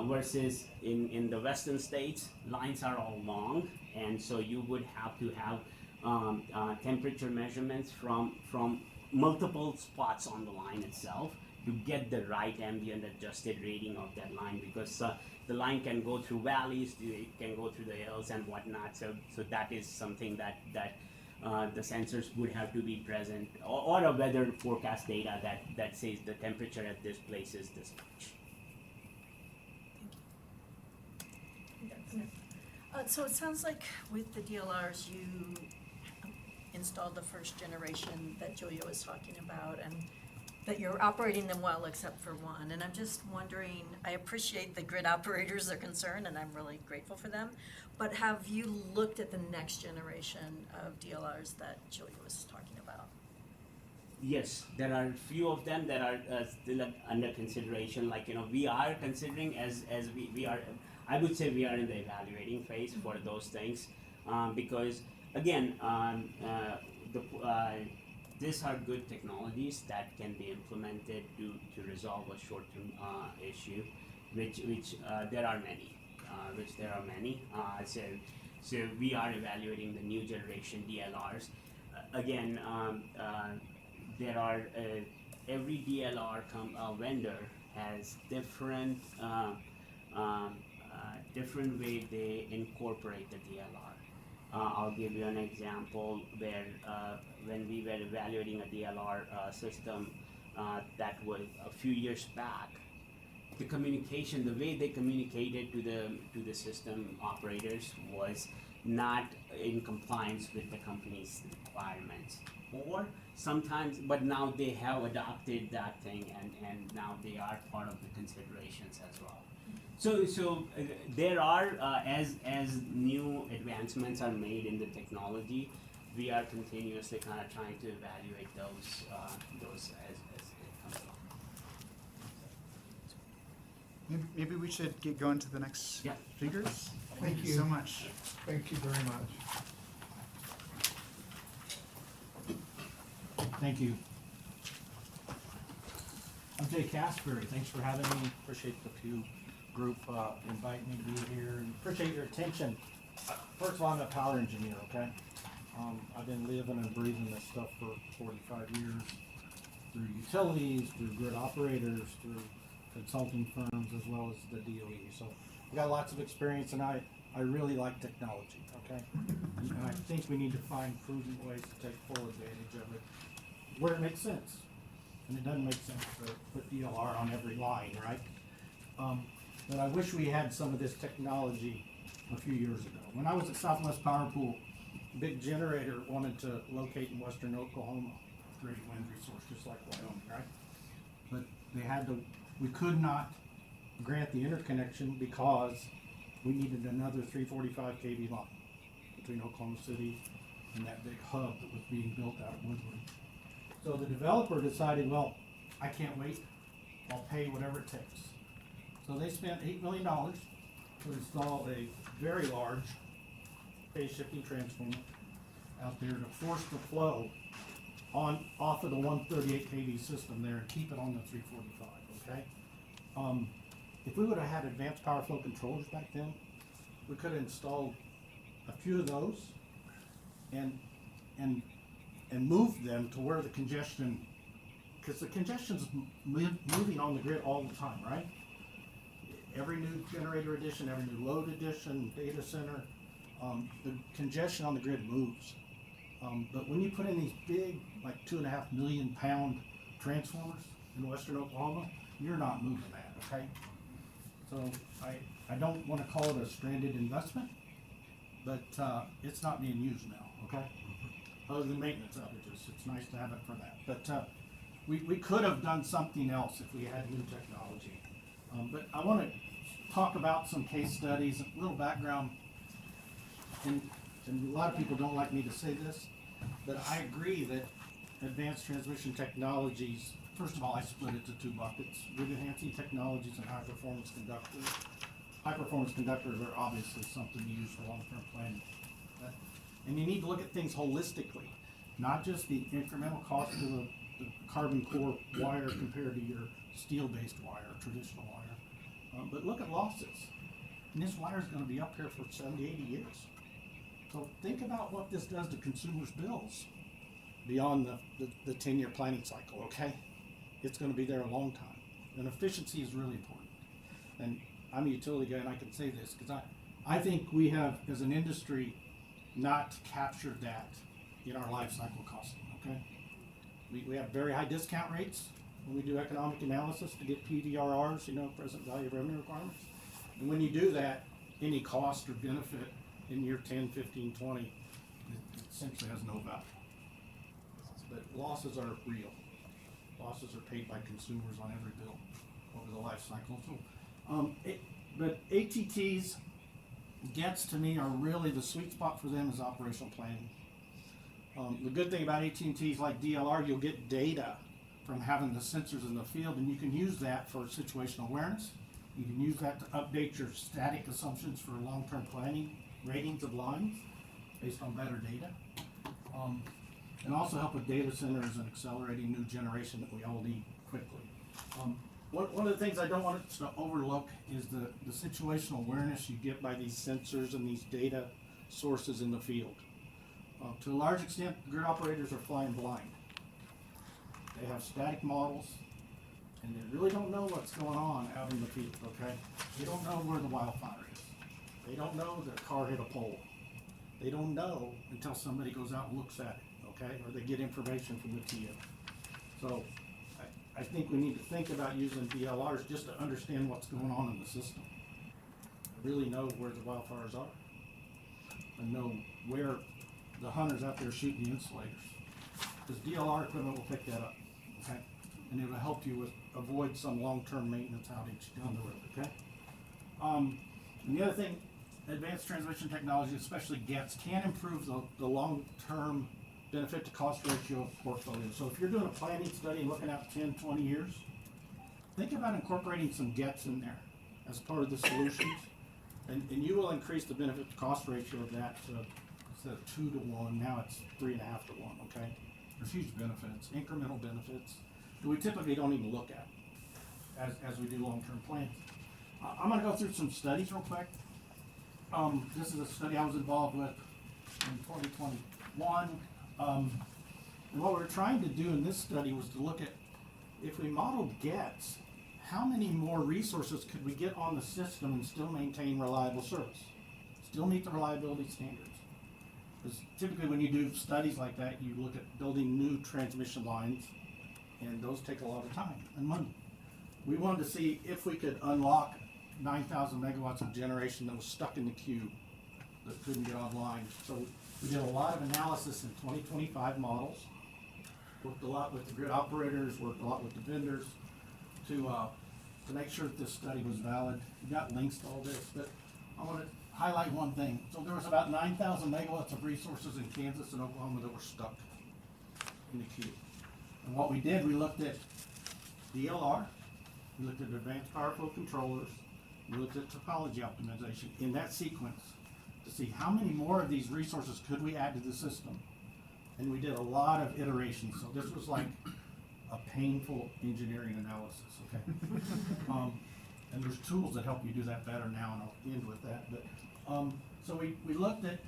Speaker 20: Versus in the western states, lines are all long, and so you would have to have temperature measurements from multiple spots on the line itself to get the right ambient adjusted rating of that line, because the line can go through valleys, it can go through the hills and whatnot. So that is something that the sensors would have to be present, or a weather forecast data that says the temperature at this place is this much.
Speaker 18: So it sounds like with the DLRs, you installed the first generation that Julia was talking about, and that you're operating them well except for one. And I'm just wondering, I appreciate the grid operators are concerned, and I'm really grateful for them, but have you looked at the next generation of DLRs that Julia was talking about?
Speaker 20: Yes, there are a few of them that are still under consideration. Like, you know, we are considering as we are, I would say we are in the evaluating phase for those things, because again, these are good technologies that can be implemented to resolve a short-term issue, which there are many. So we are evaluating the new generation DLRs. Again, there are every DLR vendor has different different way they incorporate the DLR. I'll give you an example where when we were evaluating a DLR system that was a few years back, the communication, the way they communicated to the system operators was not in compliance with the company's requirements. Or sometimes, but now they have adopted that thing and now they are part of the considerations as well. So there are, as new advancements are made in the technology, we are continuously kind of trying to evaluate those as it comes along.
Speaker 3: Maybe we should get going to the next figures. Thank you so much.
Speaker 1: Thank you very much.
Speaker 11: Thank you. I'm Jay Casper. Thanks for having me. Appreciate the Pew group inviting me to be here and appreciate your attention. First of all, I'm a power engineer, okay? I've been living and breathing this stuff for 45 years through utilities, through grid operators, through consulting firms, as well as the DOE. So I've got lots of experience and I really like technology, okay? And I think we need to find prudent ways to take full advantage of it where it makes sense. And it doesn't make sense to put DLR on every line, right? But I wish we had some of this technology a few years ago. When I was at Southwest Power Pool, a big generator wanted to locate in western Oklahoma, great wind resource, just like Wyoming, right? But we could not grant the interconnection because we needed another 345 kV line between Oklahoma City and that big hub that was being built out of Woodward. So the developer decided, well, I can't wait, I'll pay whatever it takes. So they spent $8 million to install a very large phase shifting transformer out there to force the flow off of the 138 kV system there and keep it on the 345, okay? If we would have had advanced power flow controllers back then, we could have installed a few of those and moved them to where the congestion, because the congestion's moving on the grid all the time, right? Every new generator addition, every new load addition, data center, the congestion on the grid moves. But when you put in these big, like 2.5 million pound transformers in western Oklahoma, you're not moving that, okay? So I don't want to call it a stranded investment, but it's not being used now, okay? Other than maintenance outages, it's nice to have it for that. But we could have done something else if we had new technology. But I want to talk about some case studies, a little background, and a lot of people don't like me to say this, but I agree that advanced transmission technologies, first of all, I split it to two buckets: grid enhancing technologies and high performance conductors. High performance conductors are obviously something you use for long-term planning. And you need to look at things holistically, not just the incremental cost of the carbon core wire compared to your steel-based wire, traditional wire. But look at losses. And this wire is going to be up here for 70, 80 years. So think about what this does to consumers' bills beyond the 10-year planning cycle, okay? It's going to be there a long time. And efficiency is really important. And I'm a utility guy and I can say this because I think we have, as an industry, not captured that in our life cycle costing, okay? We have very high discount rates when we do economic analysis to get PVRRs, present value of revenue requirements. And when you do that, any cost or benefit in year 10, 15, 20, it essentially has no value. But losses are real. Losses are paid by consumers on every bill over the life cycle. So, but ATTs, gets to me are really the sweet spot for them is operational planning. The good thing about AT&Ts like DLR, you'll get data from having the sensors in the field, and you can use that for situational awareness. You can use that to update your static assumptions for long-term planning, ratings of lines based on better data. And also help with data centers and accelerating new generation that we all need quickly. One of the things I don't want us to overlook is the situational awareness you get by these sensors and these data sources in the field. To a large extent, grid operators are flying blind. They have static models, and they really don't know what's going on out in the field, okay? They don't know where the wildfire is. They don't know that a car hit a pole. They don't know until somebody goes out and looks at it, okay? Or they get information from the TO. So I think we need to think about using DLRs just to understand what's going on in the system. Really know where the wildfires are. and know where the hunter's out there shooting the insulators. Because DLR equipment will pick that up, okay? And it'll help you avoid some long-term maintenance outage down the road, okay? And the other thing, advanced transmission technology, especially GETs, can improve the long-term benefit to cost ratio of portfolio. So if you're doing a planning study and looking out 10, 20 years, think about incorporating some GETs in there as part of the solutions. And you will increase the benefit to cost ratio of that to, instead of 2 to 1, now it's 3.5 to 1, okay? There's huge benefits, incremental benefits, that we typically don't even look at as we do long-term plans. I'm gonna go through some studies real quick. This is a study I was involved with in 2021. And what we were trying to do in this study was to look at, if we modeled GETs, how many more resources could we get on the system and still maintain reliable service? Still meet the reliability standards? Because typically when you do studies like that, you look at building new transmission lines, and those take a lot of time and money. We wanted to see if we could unlock 9,000 megawatts of generation that was stuck in the queue that couldn't get online. So we did a lot of analysis in 2025 models, worked a lot with the grid operators, worked a lot with the vendors to make sure that this study was valid. We got links to all this, but I want to highlight one thing. So there was about 9,000 megawatts of resources in Kansas and Oklahoma that were stuck in the queue. And what we did, we looked at DLR, we looked at advanced power flow controllers, we looked at topology optimization in that sequence to see how many more of these resources could we add to the system. And we did a lot of iterations, so this was like a painful engineering analysis, okay? And there's tools that help you do that better now, and I'll end with that. But so we looked at,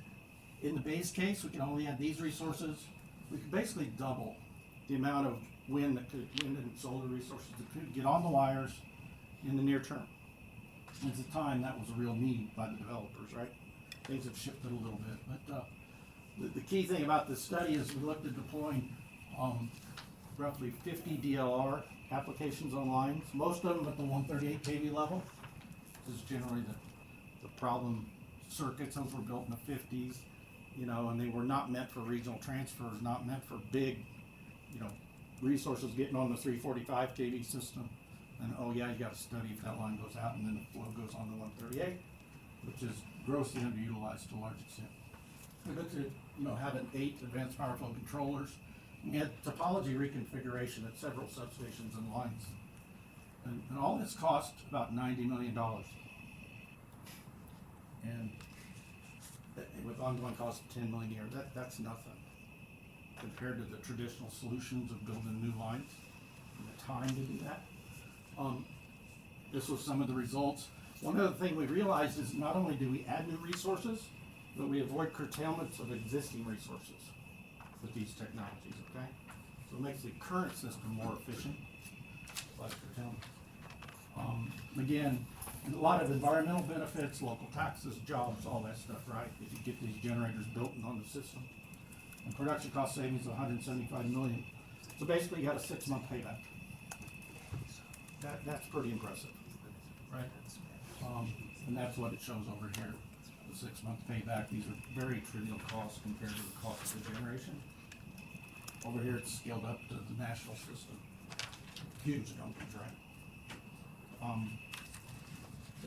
Speaker 11: in the base case, we can only add these resources. We could basically double the amount of wind and solar resources that could get on the wires in the near term. At the time, that was a real need by the developers, right? Things have shifted a little bit, but the key thing about this study is we looked at deploying roughly 50 DLR applications on lines, most of them at the 138 kV level. This is generally the problem circuits. Those were built in the 50s, you know, and they were not meant for regional transfers, not meant for big, you know, resources getting on the 345 kV system. And oh yeah, you got to study if that line goes out and then the flow goes on to 138, which is grossly underutilized to a large extent. We looked at, you know, having 8 advanced power flow controllers. We had topology reconfiguration at several substations and lines. And all this cost about $90 million. And with ongoing cost of $10 million a year, that's nothing compared to the traditional solutions of building new lines and the time to do that. This was some of the results. One other thing we realized is not only do we add new resources, but we avoid curtailments of existing resources with these technologies, okay? So it makes the current system more efficient, less curtailment. Again, a lot of environmental benefits, local taxes, jobs, all that stuff, right? If you get these generators built and on the system. And production cost savings of $175 million. So basically you got a 6-month payback. That's pretty impressive, right? And that's what it shows over here, the 6-month payback. These are very trivial costs compared to the cost of the generation. Over here it's scaled up to the national system. Huge numbers, right?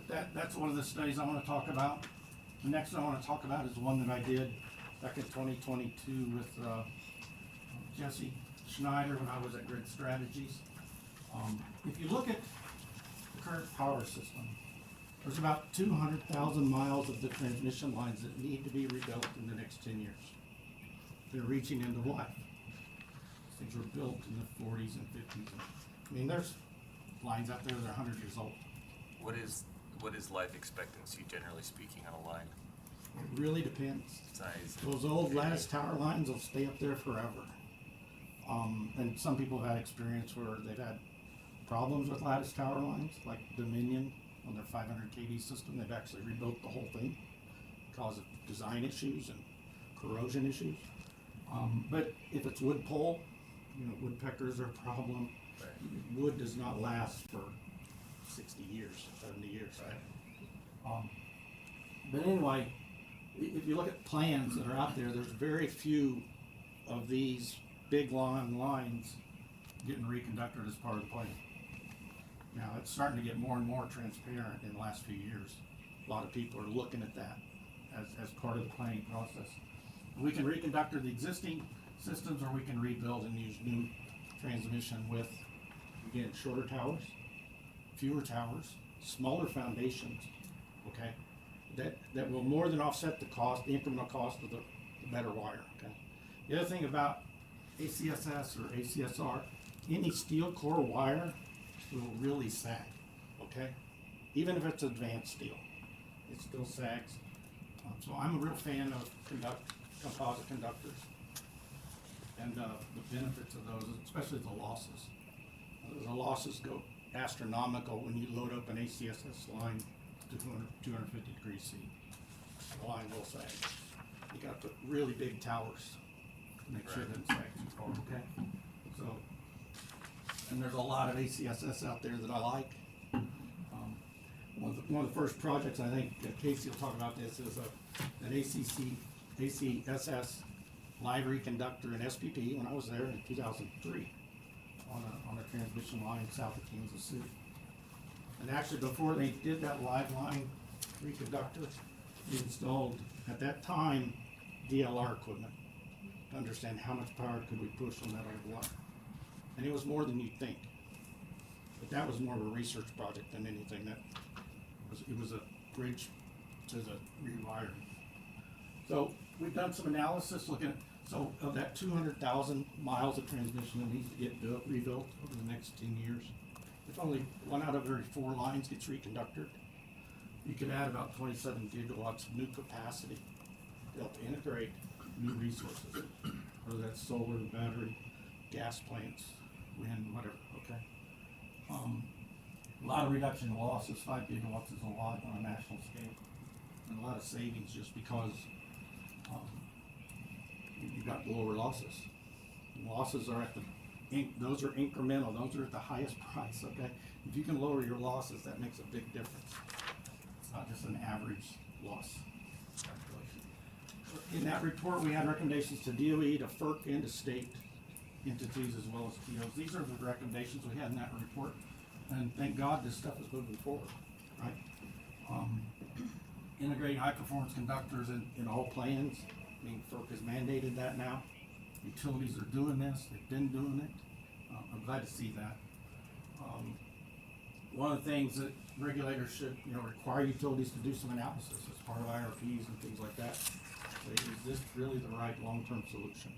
Speaker 11: But that's one of the studies I want to talk about. The next one I want to talk about is one that I did back in 2022 with Jesse Schneider when I was at Grid Strategies. If you look at the current power system, there's about 200,000 miles of the transmission lines that need to be rebuilt in the next 10 years. They're reaching end of life. These things were built in the 40s and 50s. I mean, there's lines out there that are 100 years old.
Speaker 6: What is life expectancy, generally speaking, on a line?
Speaker 11: It really depends.
Speaker 6: Size.
Speaker 11: Those old lattice tower lines will stay up there forever. And some people have had experience where they've had problems with lattice tower lines, like Dominion on their 500 kV system. They've actually rebuilt the whole thing because of design issues and corrosion issues. But if it's wood pole, you know, woodpeckers are a problem. Wood does not last for 60 years, 70 years, right? But anyway, if you look at plans that are out there, there's very few of these big long lines getting reconductored as part of the plan. Now, it's starting to get more and more transparent in the last few years. A lot of people are looking at that as part of the planning process. We can reconductor the existing systems, or we can rebuild and use new transmission with, again, shorter towers, fewer towers, smaller foundations, okay? That will more than offset the cost, the incremental cost of the better wire, okay? The other thing about ACSS or ACSR, any steel core wire will really sag, okay? Even if it's advanced steel, it still sags. So I'm a real fan of composite conductors and the benefits of those, especially the losses. The losses go astronomical when you load up an ACSS line to 250 degrees C. The line will sag. You got to put really big towers to make sure it doesn't sag too far, okay? So, and there's a lot of ACSS out there that I like. One of the first projects, I think Casey will talk about this, is an ACSS live reconductor in SPP when I was there in 2003 on a transmission line south of Kansas City. And actually, before they did that live line reconductor, we installed, at that time, DLR equipment to understand how much power could we push on that old line. And it was more than you'd think. But that was more of a research project than anything. It was a bridge to the rewiring. So we've done some analysis looking at, so of that 200,000 miles of transmission that needs to get rebuilt over the next 10 years, if only 1 out of every 4 lines gets reconductored, you could add about 27 gigawatts of new capacity to help integrate new resources, whether that's solar, battery, gas plants, wind, whatever, okay? A lot of reduction in losses. 5 gigawatts is a lot on a national scale, and a lot of savings just because you've got lower losses. Losses are those are incremental. Those are at the highest price, okay? If you can lower your losses, that makes a big difference. It's not just an average loss calculation. In that report, we had recommendations to DOE, to FERC, and to state entities as well as TOs. These are the recommendations we had in that report, and thank God this stuff is moving forward, right? Integrating high-performance conductors in all plans. I mean, FERC has mandated that now. Utilities are doing this. They've been doing it. I'm glad to see that. One of the things that regulators should, require utilities to do some analysis as part of IRPs and things like that. Is this really the right long-term solution?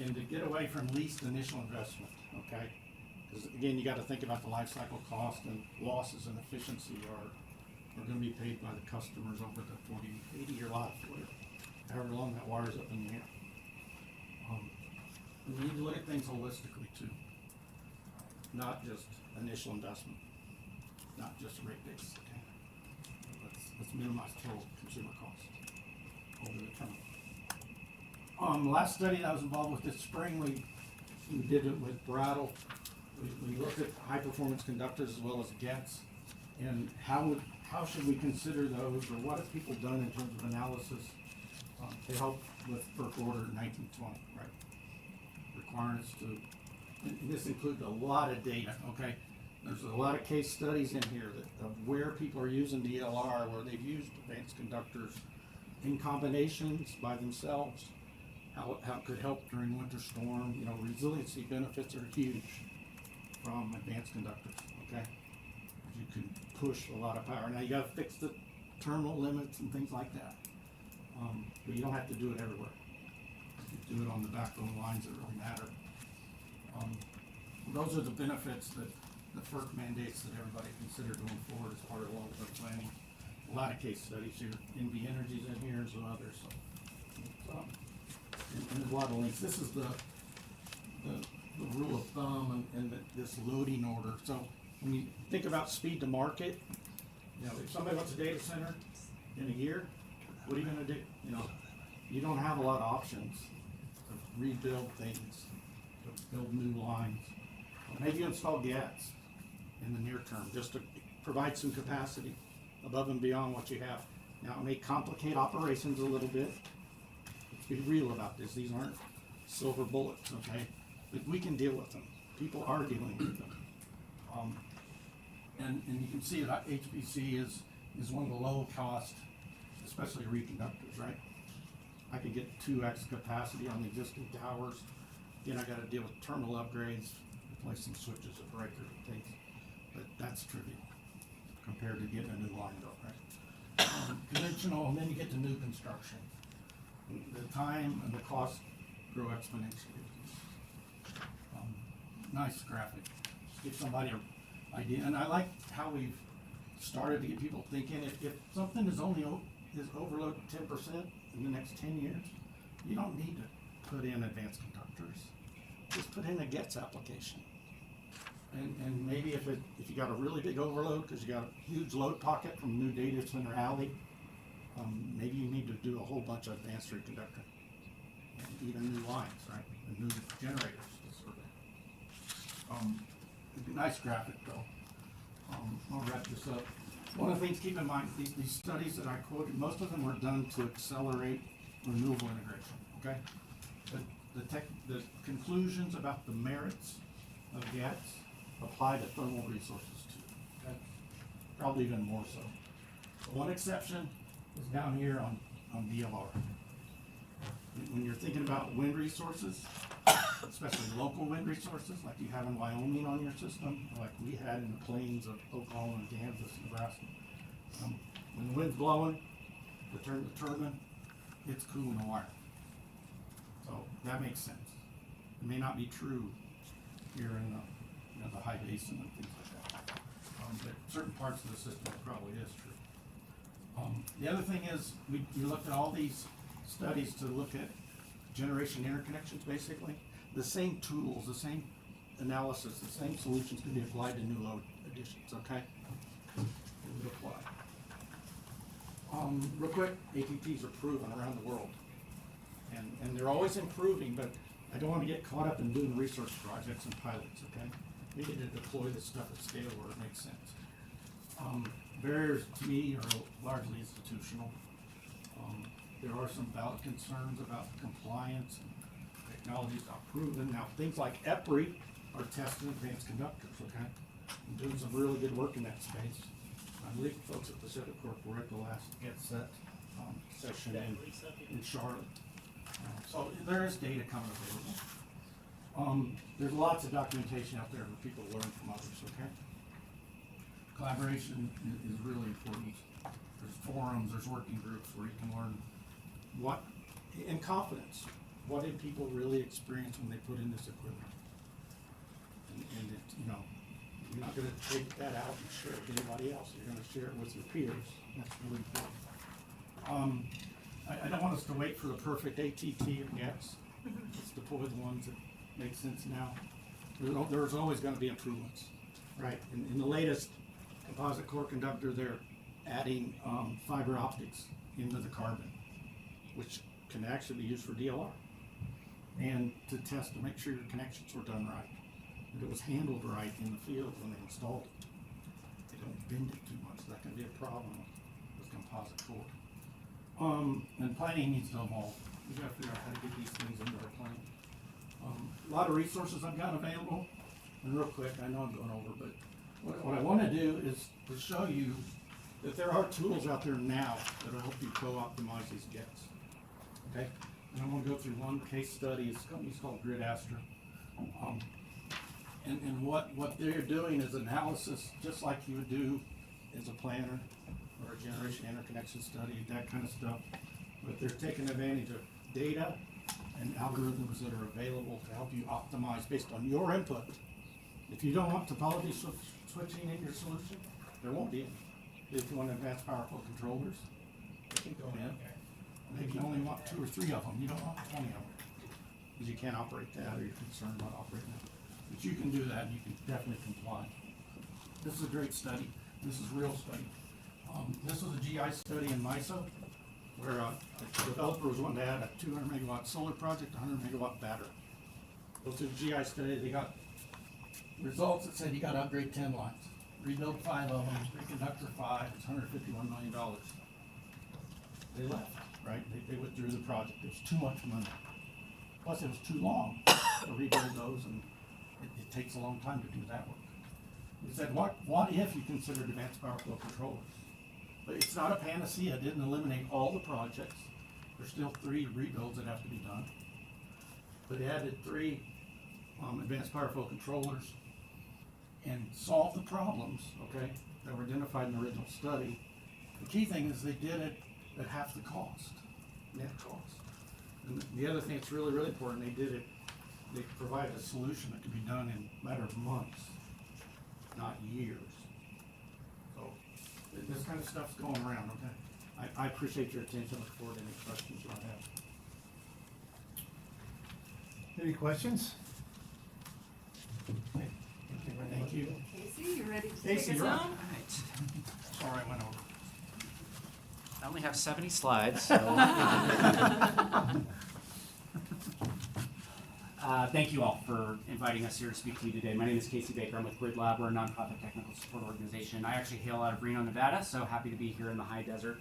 Speaker 11: And to get away from least initial investment, okay? Because again, you got to think about the life cycle cost, and losses and efficiency are going to be paid by the customers over the 40, 80-year life, however long that wire's up in the air. We need to look at things holistically too, not just initial investment, not just rate base. Okay, let's minimize total consumer costs over the term. The last study that I was involved with this spring, we did it with Brattle. We looked at high performance conductors as well as GETs, and how should we consider those, or what have people done in terms of analysis to help with FERC Order 1920, right? Requiring us to, and this includes a lot of data, okay? There's a lot of case studies in here of where people are using DLR, where they've used advanced conductors in combinations by themselves, how it could help during winter storm. Resiliency benefits are huge from advanced conductors, okay? You can push a lot of power. Now you gotta fix the terminal limits and things like that. But you don't have to do it everywhere. You do it on the backbone lines that really matter. Those are the benefits that the FERC mandates that everybody consider going forward as part of long-term planning. A lot of case studies here. NV Energy's in here and some others. So, and there's a lot of links. This is the rule of thumb and this loading order. So when you think about speed to market, if somebody wants a data center in a year, what are you going to do? You don't have a lot of options to rebuild things, to build new lines. Maybe you install gas in the near term just to provide some capacity above and beyond what you have. Now, it may complicate operations a little bit. Let's be real about this. These aren't silver bullets, okay? But we can deal with them. People are dealing with them. And you can see that HPC is one of the low cost, especially reconductors, right? I could get 2x capacity on the existing towers. Then I gotta deal with terminal upgrades, replacing switches and breakers and things. But that's trivial compared to getting a new line built, right? Conventional, and then you get to new construction. The time and the cost grow exponentially. Nice graphic. Give somebody an idea. And I like how we've started to get people thinking, if something is overloaded 10% in the next 10 years, you don't need to put in advanced conductors. Just put in a GETS application. And maybe if you got a really big overload because you got a huge load pocket from new data center alley, maybe you need to do a whole bunch of advanced reconducting and even new lines, right? And new generators. Nice graphic though. I'll wrap this up. One of the things to keep in mind, these studies that I quoted, most of them were done to accelerate renewable integration, okay? The conclusions about the merits of GETS apply to thermal resources too, okay? Probably even more so. One exception is down here on DLR. When you're thinking about wind resources, especially local wind resources like you have in Wyoming on your system, like we had in the plains of Oklahoma and Kansas, Nebraska. When the wind's blowing, turn the turbine, it's cooling the wire. So that makes sense. It may not be true here in the high basin and things like that. But certain parts of the system it probably is true. The other thing is we looked at all these studies to look at generation interconnections basically. The same tools, the same analysis, the same solutions can be applied to new load additions, okay? It would apply. Real quick, ATPs are proven around the world. And they're always improving, but I don't want to get caught up in doing research projects and pilots, okay? We need to deploy this stuff at scale where it makes sense. Barriers to me are largely institutional. There are some valid concerns about compliance and technologies not proven. Now, things like EPRI are testing advanced conductors, okay? I'm doing some really good work in that space. I believe folks at Pacific Corp were at the last GetSet session in Charlotte. So there is data coming available. There's lots of documentation out there for people to learn from others, okay? Collaboration is really important. There's forums, there's working groups where you can learn in confidence, what did people really experience when they put in this equipment? And you're not gonna take that out and share it with anybody else. You're gonna share it with your peers. That's really important. I don't want us to wait for the perfect ATT or GETS. Let's deploy the ones that make sense now. There's always gonna be improvements, right? In the latest composite core conductor, they're adding fiber optics into the carbon, which can actually be used for DLR. And to test to make sure your connections were done right. And it was handled right in the field when they installed it. They don't bend it too much. That can be a problem with composite core. And planning needs to evolve. We gotta figure out how to get these things into our plan. A lot of resources I've got available. And real quick, I know I'm going over, but what I wanna do is to show you that there are tools out there now that will help you co-optimize these jets. Okay? And I'm gonna go through one case study. It's a company called Grid Astra. And what they're doing is analysis just like you would do as a planner or a generation interconnection study, that kind of stuff. But they're taking advantage of data and algorithms that are available to help you optimize based on your input. If you don't want topology switching in your solution, there won't be any. If you want advanced powerful controllers, they can go in. Maybe you only want 2 or 3 of them. You don't want 20 of them because you can't operate that or you're concerned about operating that. But you can do that and you can definitely comply. This is a great study. This is a real study. This was a GI study in MISO where a developer was wanting to add a 200 megawatt solar project, 100 megawatt battery. Go through the GI study, they got results that said you got to upgrade 10 lines. Rebuild 5 of them, reconductor 5, it's $151 million. they left, right? They withdrew the project. It was too much money. Plus, it was too long to rebuild those, and it takes a long time to do that work. We said, what if you considered advanced power flow controllers? But it's not a panacea. It didn't eliminate all the projects. There's still 3 rebuilds that have to be done. But it added 3 advanced power flow controllers and solved the problems, okay, that were identified in the original study. The key thing is they did it at half the cost, net cost. And the other thing that's really, really important, they provided a solution that could be done in a matter of months, not years. So this kind of stuff's going around, okay? I appreciate your attention. Look forward to any questions you might have.
Speaker 1: Any questions?
Speaker 11: Thank you.
Speaker 17: Casey, you ready to
Speaker 11: Casey,
Speaker 17: take us
Speaker 11: you're up.
Speaker 17: home?
Speaker 11: Sorry, I went over.
Speaker 10: I only have 70 slides, so. Thank you all for inviting us here to speak to you today. My name is Casey Baker. I'm with Grid Lab. We're a nonprofit technical support organization. I actually hail out of Reno, Nevada, so happy to be here in the high desert.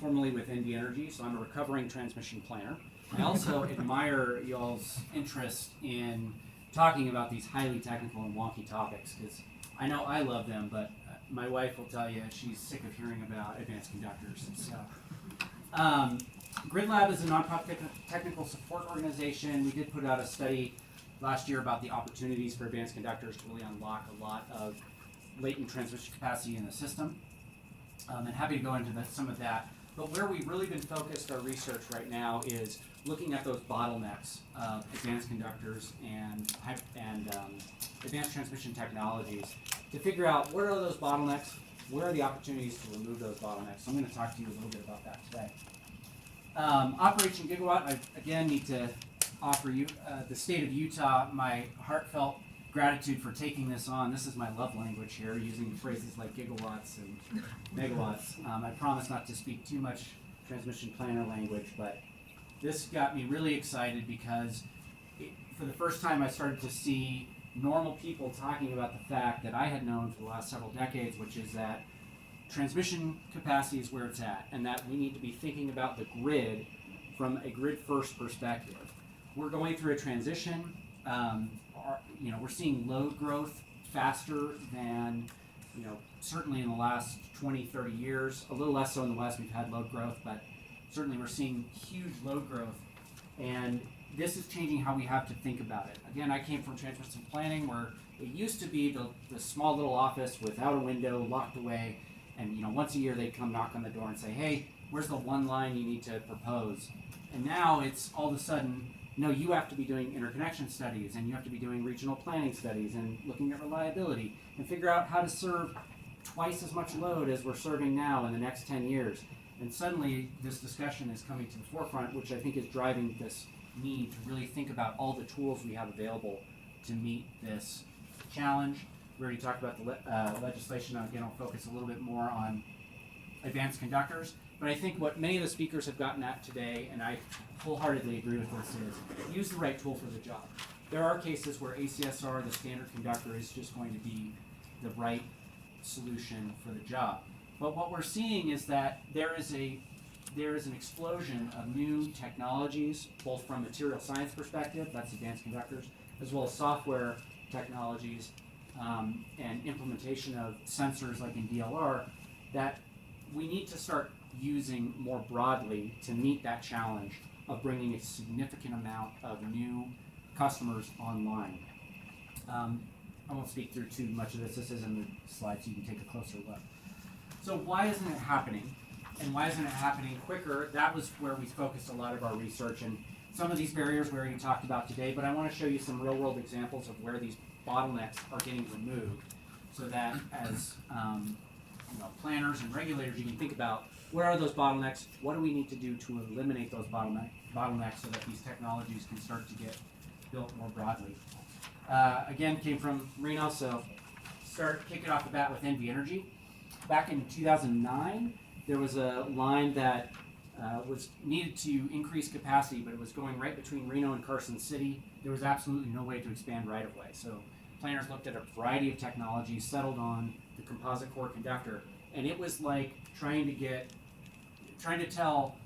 Speaker 10: Formerly with NV Energy, so I'm a recovering transmission planner. I also admire y'all's interest in talking about these highly technical and wonky topics, because I know I love them, but my wife will tell you she's sick of hearing about advanced conductors. So, Grid Lab is a nonprofit technical support organization. We did put out a study last year about the opportunities for advanced conductors to really unlock a lot of latent transmission capacity in the system. And happy to go into some of that. But where we've really been focused our research right now is looking at those bottlenecks of advanced conductors and advanced transmission technologies to figure out what are those bottlenecks, where are the opportunities to remove those bottlenecks. So I'm going to talk to you a little bit about that today. Operation Gigawatt, I again need to offer you, the state of Utah, my heartfelt gratitude for taking this on. This is my love language here, using phrases like gigawatts and megawatts. I promise not to speak too much transmission planner language, but this got me really excited because for the first time I started to see normal people talking about the fact that I had known for the last several decades, which is that transmission capacity is where it's at, and that we need to be thinking about the grid from a grid-first perspective. We're going through a transition. We're seeing load growth faster than, certainly in the last 20, 30 years. A little less so in the West, we've had load growth, but certainly we're seeing huge load growth. And this is changing how we have to think about it. Again, I came from transmission planning where it used to be the small little office without a window, locked away, and once a year they'd come knock on the door and say, hey, where's the one line you need to propose? And now it's all of a sudden, no, you have to be doing interconnection studies, and you have to be doing regional planning studies and looking at reliability and figure out how to serve twice as much load as we're serving now in the next 10 years. And suddenly this discussion is coming to the forefront, which I think is driving this need to really think about all the tools we have available to meet this challenge. We already talked about the legislation. Again, I'll focus a little bit more on advanced conductors. But I think what many of the speakers have gotten at today, and I wholeheartedly agree with this, is use the right tool for the job. There are cases where ACSR, the standard conductor, is just going to be the right solution for the job. But what we're seeing is that there is an explosion of new technologies, both from material science perspective, that's advanced conductors, as well as software technologies and implementation of sensors like in DLR, that we need to start using more broadly to meet that challenge of bringing a significant amount of new customers online. I won't speak through too much of this. This is in the slides, so you can take a closer look. So why isn't it happening? And why isn't it happening quicker? That was where we focused a lot of our research, and some of these barriers we already talked about today, but I want to show you some real-world examples of where these bottlenecks are getting removed, so that as planners and regulators, you can think about where are those bottlenecks, what do we need to do to eliminate those bottlenecks so that these technologies can start to get built more broadly. Again, came from Reno, so kick it off the bat with NV Energy. Back in 2009, there was a line that was needed to increase capacity, but it was going right between Reno and Carson City. There was absolutely no way to expand right of way. So planners looked at a variety of technologies, settled on the composite core conductor, and it was like trying to get trying to tell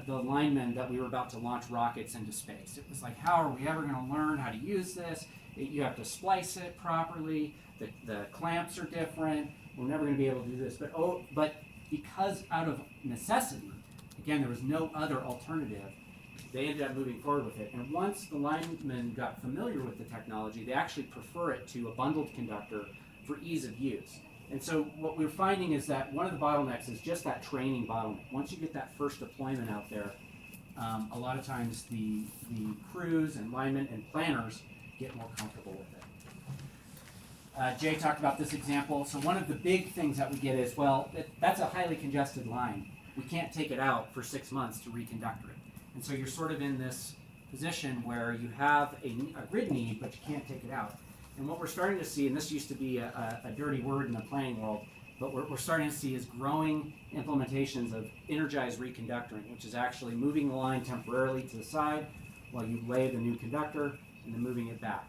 Speaker 10: the linemen that we were about to launch rockets into space. It was like, how are we ever going to learn how to use this? You have to splice it properly. The clamps are different. We're never going to be able to do this. But because out of necessity, again, there was no other alternative, they ended up moving forward with it. And once the linemen got familiar with the technology, they actually prefer it to a bundled conductor for ease of use. And so what we're finding is that one of the bottlenecks is just that training bottleneck. Once you get that first deployment out there, a lot of times the crews and linemen and planners get more comfortable with it. Jay talked about this example. So one of the big things that we get is, well, that's a highly congested line. We can't take it out for 6 months to reconductor it. And so you're sort of in this position where you have a grid need, but you can't take it out. And what we're starting to see, and this used to be a dirty word in the planning world, but we're starting to see is growing implementations of energized reconductoring, which is actually moving the line temporarily to the side while you lay the new conductor and then moving it back.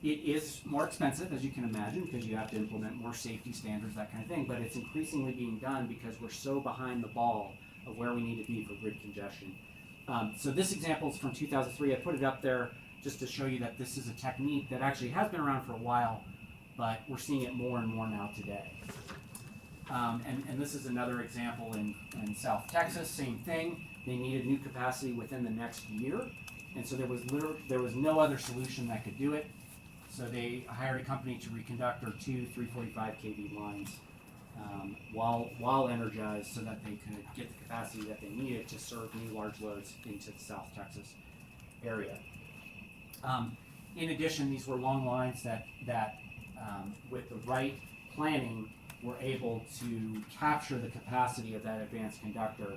Speaker 10: It is more expensive, as you can imagine, because you have to implement more safety standards, that kind of thing, but it's increasingly being done because we're so behind the ball of where we need to be for grid congestion. So this example is from 2003. I put it up there just to show you that this is a technique that actually has been around for a while, but we're seeing it more and more now today. And this is another example in South Texas, same thing. They needed new capacity within the next year, and so there was no other solution that could do it. So they hired a company to reconduct their 2 345 kV lines while energized so that they could get the capacity that they needed to serve new large loads into the South Texas area. In addition, these were long lines that with the right planning were able to capture the capacity of that advanced conductor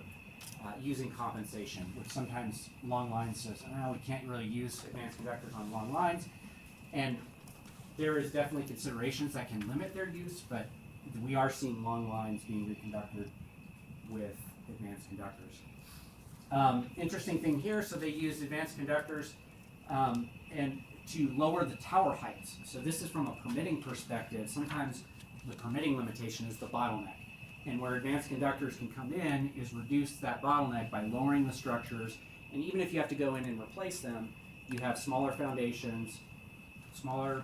Speaker 10: using compensation, which sometimes long lines says, oh, we can't really use advanced conductors on long lines. And there is definitely considerations that can limit their use, but we are seeing long lines being reconducted with advanced conductors. Interesting thing here, so they used advanced conductors and to lower the tower heights. So this is from a permitting perspective. Sometimes the permitting limitation is the bottleneck. And where advanced conductors can come in is reduce that bottleneck by lowering the structures. And even if you have to go in and replace them, you have smaller foundations, smaller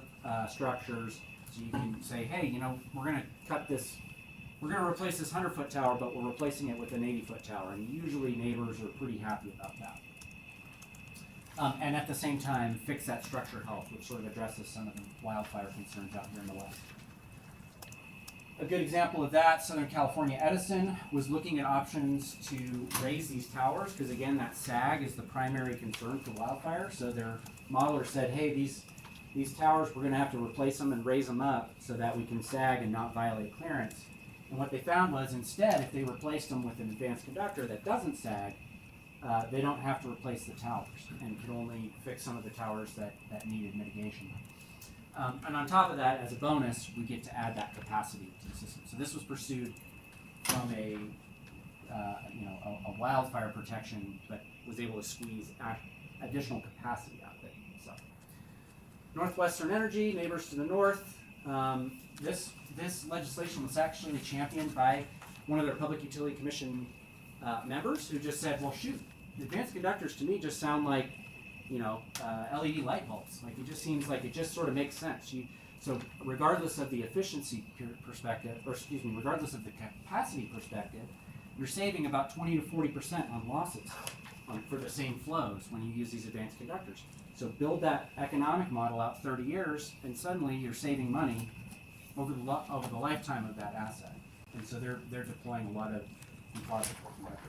Speaker 10: structures, so you can say, hey, you know, we're going to cut this, we're going to replace this 100-foot tower, but we're replacing it with an 80-foot tower, and usually neighbors are pretty happy about that. And at the same time, fix that structure health, which sort of addresses some of the wildfire concerns out here in the west. A good example of that, Southern California Edison was looking at options to raise these towers, because again, that sag is the primary concern for wildfire, so their modeler said, hey, these towers, we're going to have to replace them and raise them up so that we can sag and not violate clearance. And what they found was instead, if they replaced them with an advanced conductor that doesn't sag, they don't have to replace the towers and could only fix some of the towers that needed mitigation. And on top of that, as a bonus, we get to add that capacity to the system. So this was pursued from a wildfire protection, but was able to squeeze additional capacity out of it. So. Northwestern Energy, neighbors to the north. This legislation was actually championed by one of their Public Utility Commission members who just said, well, shoot, advanced conductors to me just sound like, LED light bulbs. Like it just seems like it just sort of makes sense. So regardless of the efficiency perspective, regardless of the capacity perspective, you're saving about 20 to 40% on losses for the same flows when you use these advanced conductors. So build that economic model out 30 years, and suddenly you're saving money over the lifetime of that asset. And so they're deploying a lot of composite conductors.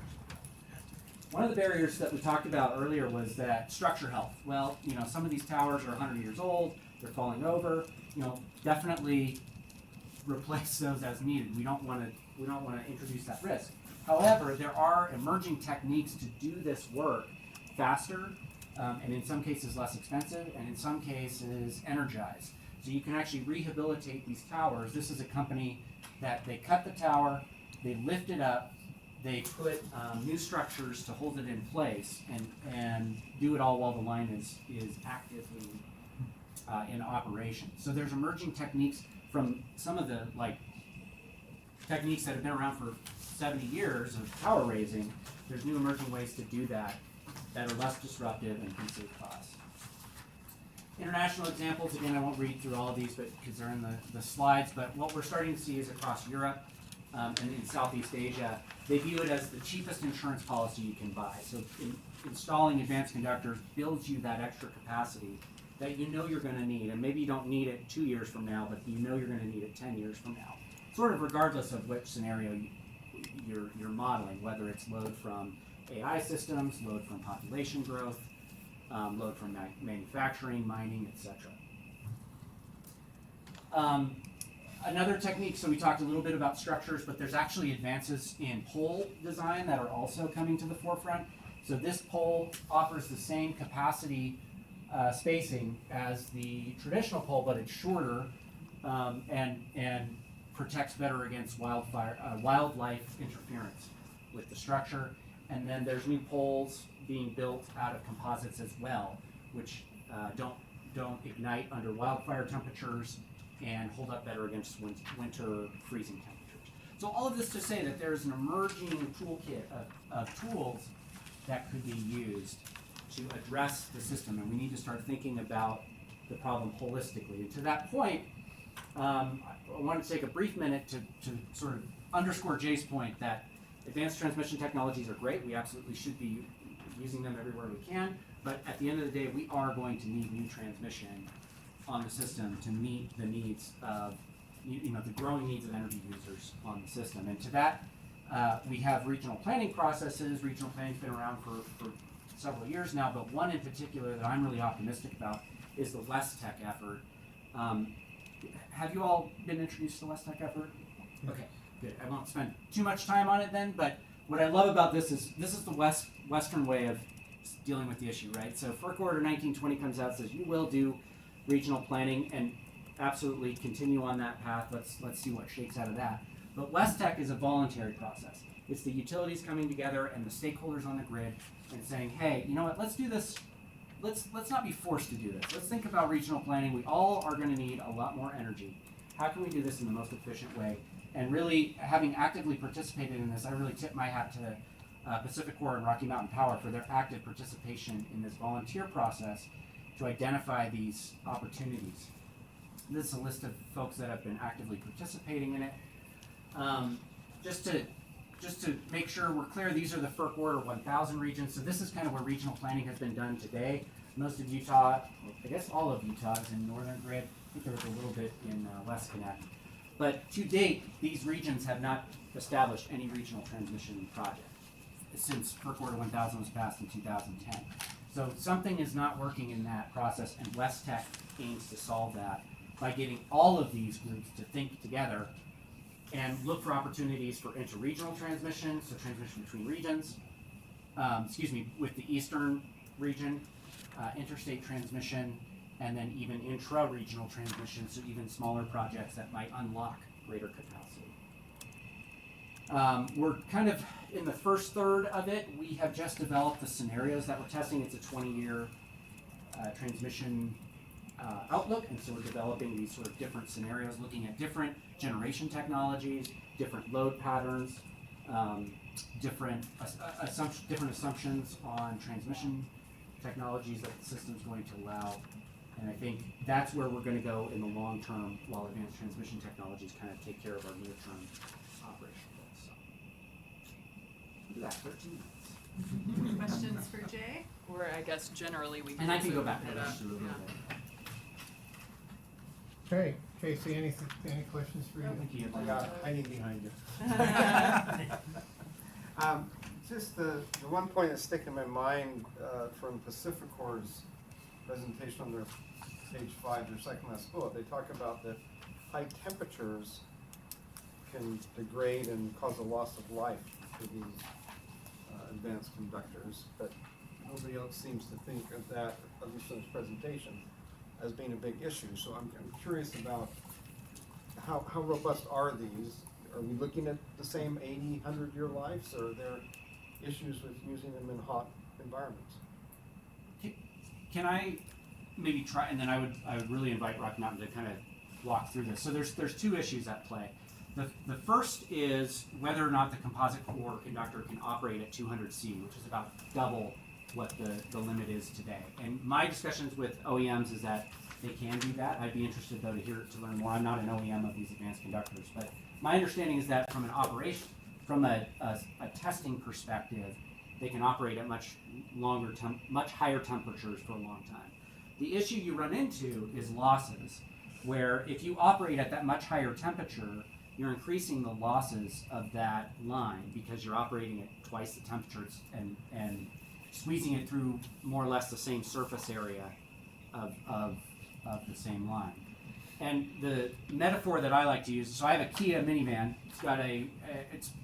Speaker 10: One of the barriers that we talked about earlier was that structure health. Well, some of these towers are 100 years old, they're falling over. Definitely replace those as needed. We don't want to introduce that risk. However, there are emerging techniques to do this work faster, and in some cases less expensive, and in some cases energized. So you can actually rehabilitate these towers. This is a company that they cut the tower, they lift it up, they put new structures to hold it in place, and do it all while the line is actively in operation. So there's emerging techniques from some of the techniques that have been around for
Speaker 20: 70 years of power raising, there's new emerging ways to do that that are less disruptive and can save costs. International examples, again, I won't read through all of these because they're in the slides, but what we're starting to see is across Europe and in Southeast Asia, they view it as the cheapest insurance policy you can buy. So installing advanced conductors builds you that extra capacity that you know you're going to need, and maybe you don't need it 2 years from now, but you know you're going to need it 10 years from now. Sort of regardless of which scenario you're modeling, whether it's load from AI systems, load from population growth, load from manufacturing, mining, etc. Another technique, so we talked a little bit about structures, but there's actually advances in pole design that are also coming to the forefront. So this pole offers the same capacity spacing as the traditional pole, but it's shorter and protects better against wildlife interference with the structure. And then there's new poles being built out of composites as well, which don't ignite under wildfire temperatures and hold up better against winter freezing temperatures. So all of this to say that there's an emerging toolkit of tools that could be used to address the system, and we need to start thinking about the problem holistically. And to that point, I wanted to take a brief minute to sort of underscore Jay's point that advanced transmission technologies are great. We absolutely should be using them everywhere we can, but at the end of the day, we are going to need new transmission on the system to meet the needs of, the growing needs of energy users on the system. And to that, we have regional planning processes. Regional planning's been around for several years now, but one in particular that I'm really optimistic about is the West Tech effort. Have you all been introduced to the West Tech effort? Okay, good. I won't spend too much time on it then, but what I love about this is the Western way of dealing with the issue, right? So FERC Order 1920 comes out and says you will do regional planning and absolutely continue on that path. Let's see what shakes out of that. But West Tech is a voluntary process. It's the utilities coming together and the stakeholders on the grid and saying, hey, you know what, let's do this. Let's not be forced to do this. Let's think about regional planning. We all are going to need a lot more energy. How can we do this in the most efficient way? And really, having actively participated in this, I really tip my hat to Pacific Core and Rocky Mountain Power for their active participation in this volunteer process to identify these opportunities. This is a list of folks that have been actively participating in it. Just to make sure we're clear, these are the FERC Order 1000 regions. So this is kind of where regional planning has been done today. Most of Utah, I guess all of Utah is in Northern Grid. I think there was a little bit in West Connect. But to date, these regions have not established any regional transmission project since FERC Order 1000 was passed in 2010. So something is not working in that process, and West Tech aims to solve that by getting all of these groups to think together and look for opportunities for interregional transmission, so transmission between regions, with the eastern region, interstate transmission, and then even intra-regional transmission, so even smaller projects that might unlock greater capacity. We're kind of in the first third of it. We have just developed the scenarios that we're testing. It's a 20-year transmission outlook, and so we're developing these sort of different scenarios, looking at different generation technologies, different load patterns, different assumptions on transmission technologies that the system's going to allow. And I think that's where we're going to go in the long term, while advanced transmission technologies kind of take care of our near-term operational goals. So, do that 13 minutes.
Speaker 5: Questions for Jay? Or I guess generally we can.
Speaker 20: And I can go back
Speaker 5: open
Speaker 20: to
Speaker 5: it
Speaker 20: that
Speaker 5: up.
Speaker 20: just a little bit.
Speaker 1: Okay, Casey, any questions for you?
Speaker 20: Thank you.
Speaker 21: I got hiding behind you. Just the one point that's sticking in my mind from Pacific Core's presentation on their page 5, their second last bullet, they talk about that high temperatures can degrade and cause a loss of life to these advanced conductors, but nobody else seems to think of that, at least in this presentation, as being a big issue. So I'm curious about how robust are these? Are we looking at the same 80, 100-year lives, or are there issues with using them in hot environments?
Speaker 20: Can I maybe try, and then I would really invite Rocky Mountain to kind of walk through this. So there's two issues at play.
Speaker 10: The first is whether or not the composite core conductor can operate at 200 C, which is about double what the limit is today. And my discussions with OEMs is that they can do that. I'd be interested though to learn more. I'm not an OEM of these advanced conductors, but my understanding is that from an operation, from a testing perspective, they can operate at much higher temperatures for a long time. The issue you run into is losses, where if you operate at that much higher temperature, you're increasing the losses of that line because you're operating at twice the temperatures and squeezing it through more or less the same surface area of the same line. And the metaphor that I like to use, so I have a Kia minivan. It's got it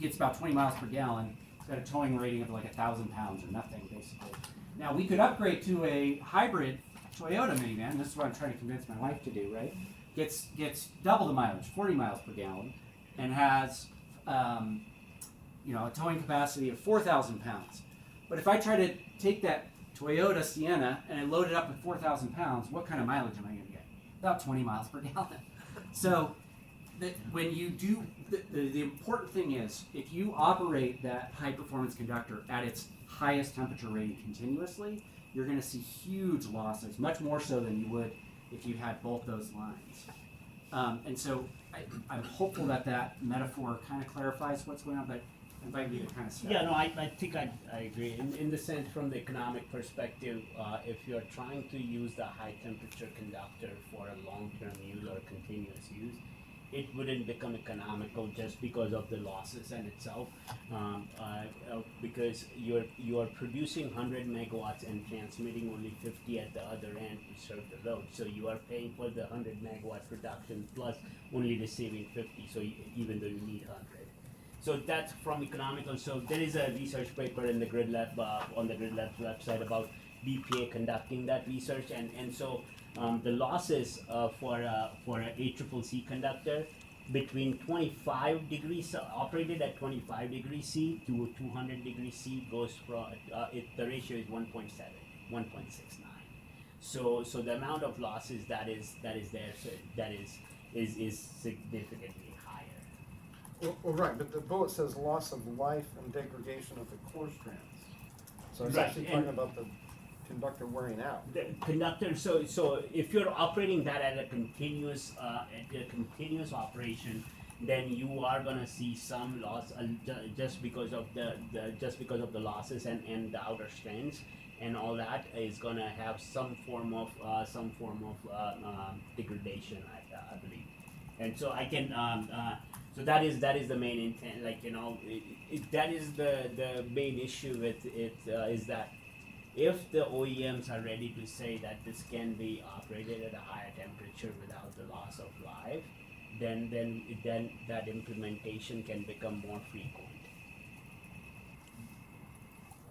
Speaker 10: gets about 20 miles per gallon. It's got a towing rating of like 1,000 pounds or nothing, basically. Now we could upgrade to a hybrid Toyota minivan. This is what I'm trying to convince my wife to do, right? Gets double the mileage, 40 miles per gallon, and has a towing capacity of 4,000 pounds. But if I try to take that Toyota Sienna and I load it up with 4,000 pounds, what kind of mileage am I going to get? About 20 miles per gallon. So when you do, the important thing is, if you operate that high performance conductor at its highest temperature rating continuously, you're going to see huge losses, much more so than you would if you had both those lines. And so I'm hopeful that metaphor kind of clarifies what's going on, but I invite you to kind of start.
Speaker 20: Yeah, no, I think I agree. In the sense, from the economic perspective, if you're trying to use the high temperature conductor for a long-term use or continuous use, it wouldn't become economical just because of the losses in itself, because you are producing 100 megawatts and transmitting only 50 at the other end to serve the load. So you are paying for the 100 megawatt production plus only receiving 50. So even though you need 100. So that's from economical. So there is a research paper in the Grid Lab on the Grid Lab's website about BPA conducting that research, and so the losses for a ACCC conductor between 25 degrees operated at 25 degrees C to 200 degrees C goes from the ratio is 1.7, 1.69. So the amount of losses that is there, so that is significantly higher.
Speaker 21: Well, right, but the bullet says loss of life and degradation of the core strands. So it's
Speaker 20: Right,
Speaker 21: actually talking about the conductor wearing out.
Speaker 20: The conductor. So if you're operating that at a continuous operation, then you are gonna see some loss just because of the losses and the outer strands and all that is gonna have some form of degradation, I believe. And so I can so that is the main intent. That is the main issue with it is that if the OEMs are ready to say that this can be operated at a higher temperature without the loss of life, then that implementation can become more frequent.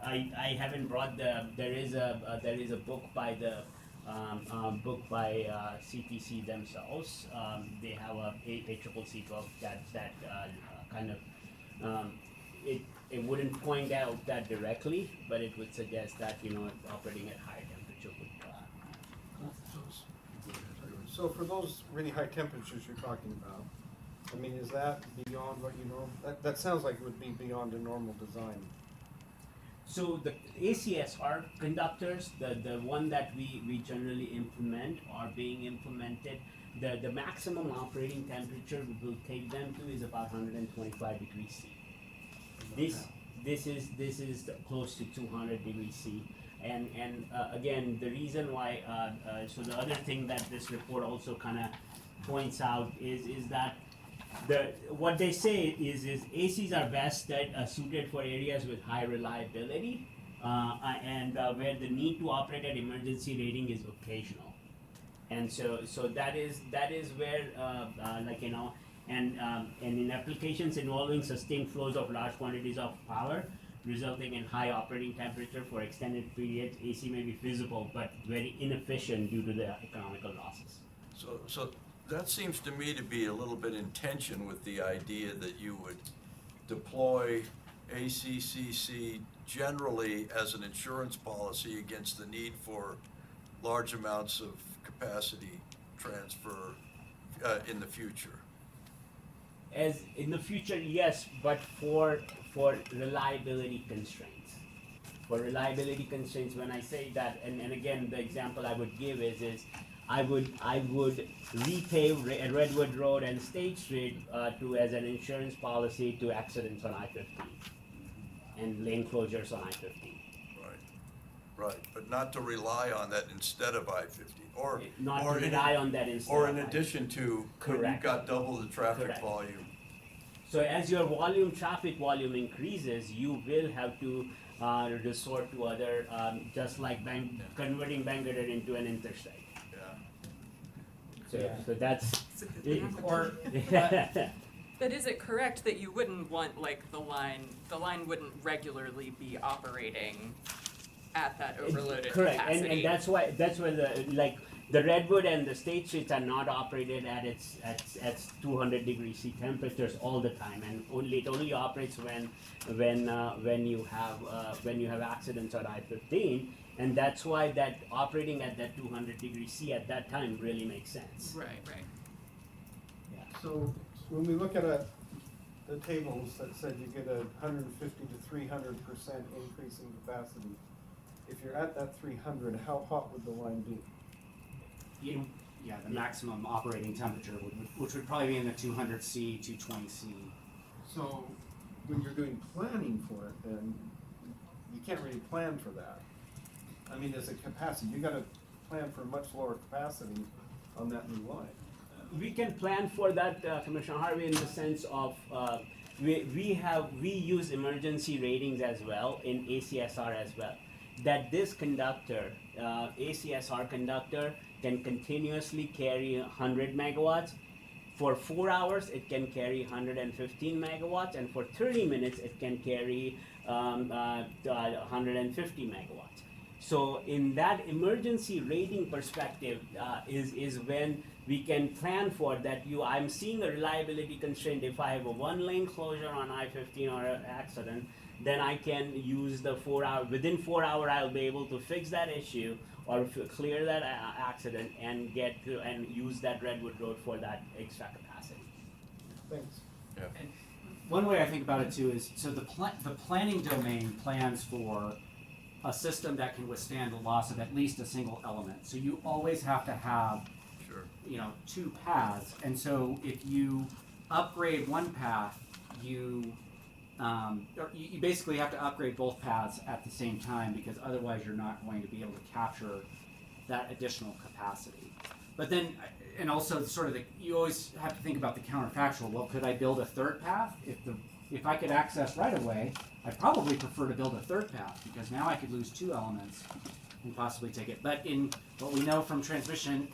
Speaker 20: I haven't brought there is a book by CTC themselves. They have a ACCC book that kind of it wouldn't point out that directly, but it would suggest that operating at higher temperature would.
Speaker 21: So for those really high temperatures you're talking about, I mean, is that beyond what you know? That sounds like it would be beyond a normal design.
Speaker 20: So the ACSR conductors, the one that we generally implement are being implemented. The maximum operating temperature we will take them to is about 125 degrees C. This is close to 200 degrees C, and again the reason why. So the other thing that this report also kind of points out is that what they say is ACs are best suited for areas with high reliability and where the need to operate at emergency rating is occasional, and so that is where and in applications involving sustained flows of large quantities of power resulting in high operating temperature for extended periods, AC may be feasible but very inefficient due to the economical losses.
Speaker 15: So that seems to me to be a little bit in tension with the idea that you would deploy ACCC generally as an insurance policy against the need for large amounts of capacity transfer in the future.
Speaker 20: as in the future, yes, but for reliability constraints. For reliability constraints, when I say that, and again, the example I would give is I would repave Redwood Road and State Street to as an insurance policy to accidents on I-15 and lane closures on I-15.
Speaker 15: Right, but not to rely on that instead of I-50, or.
Speaker 20: Not
Speaker 15: or
Speaker 20: to
Speaker 15: in-
Speaker 20: rely on that instead
Speaker 15: Or
Speaker 20: of
Speaker 15: in addition to, when you've
Speaker 20: Correct.
Speaker 15: got double the traffic
Speaker 20: Correct.
Speaker 15: volume.
Speaker 20: So as your traffic volume increases, you will have to resort to other, just like converting Bangor into an interstate.
Speaker 15: Yeah.
Speaker 20: So that's,
Speaker 5: Or, but is it correct that you wouldn't want, like, the line wouldn't regularly be operating at that overloaded
Speaker 20: correct,
Speaker 5: capacity?
Speaker 20: and that's why the Redwood and the State Streets are not operated at its 200 degree C temperatures all the time, and it only operates when you have accidents on I-15, and that's why that operating at that 200 degree C at that time really makes sense.
Speaker 5: Right.
Speaker 21: So when we look at the tables that said you get 150 to 300% increase in capacity, if you're at that 300, how hot would the line be?
Speaker 10: The maximum operating temperature, which would probably be in the 200 C, 220 C.
Speaker 21: So when you're doing planning for it, then you can't really plan for that. I mean, as a capacity, you gotta plan for a much lower capacity on that new line.
Speaker 20: We can plan for that, Commissioner Harvey, in the sense of we use emergency ratings as well in ACSR as well. That this conductor, ACSR conductor, can continuously carry 100 megawatts. For 4 hours, it can carry 115 megawatts, and for 30 minutes, it can carry 150 megawatts. So in that emergency rating perspective is when we can plan for that. I'm seeing a reliability constraint. If I have a 1 lane closure on I-15 or an accident, then I can use the 4 hour. Within 4 hours, I'll be able to fix that issue or clear that accident and use that Redwood Road for that extra capacity.
Speaker 21: Thanks.
Speaker 15: Yeah.
Speaker 10: One way I think about it too is, so the planning domain plans for a system that can withstand the loss of at least a single element. So you always have to have,
Speaker 15: Sure.
Speaker 10: 2 paths. And so if you upgrade one path, you basically have to upgrade both paths at the same time, because otherwise you're not going to be able to capture that additional capacity. But then, and also you always have to think about the counterfactual. Well, could I build a third path? If I could access right away, I'd probably prefer to build a third path, because now I could lose 2 elements and possibly take it. But in what we know from transmission,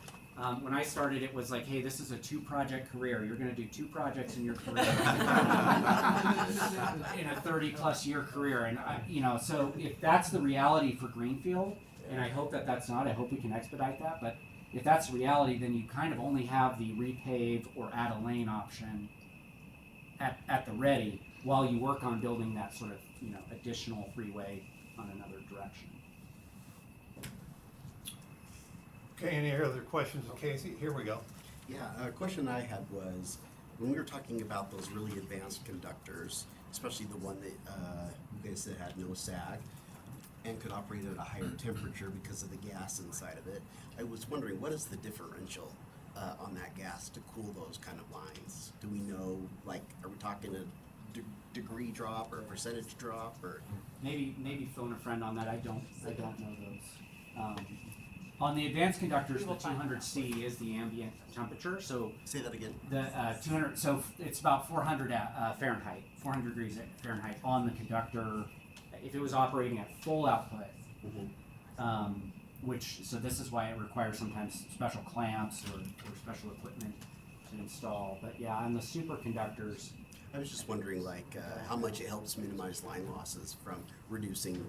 Speaker 10: when I started, it was like, hey, this is a 2-project career. You're going to do 2 projects in your career in a 30-plus year career. And so if that's the reality for Greenfield, and I hope that's not, I hope we can expedite that. But if that's reality, then you kind of only have the repave or add a lane option at the ready while you work on building that sort of additional freeway on another direction.
Speaker 1: Okay, any other questions of Casey? Here we go.
Speaker 7: Yeah, a question I had was, when we were talking about those really advanced conductors, especially the one that you guys said had no sag and could operate at a higher temperature because of the gas inside of it, I was wondering, what is the differential on that gas to cool those kind of lines? Do we know, are we talking a degree drop or a percentage drop, or?
Speaker 10: Maybe phone a friend on that. I don't know those. On the advanced conductors, the 200C is the ambient temperature. So
Speaker 7: say that again.
Speaker 10: The 200. So it's about 400 Fahrenheit, 400 degrees Fahrenheit on the conductor. If it was operating at full output, so this is why it requires sometimes special clamps or special equipment to install. But yeah, on the superconductors,
Speaker 7: I was just wondering, how much it helps minimize line losses from reducing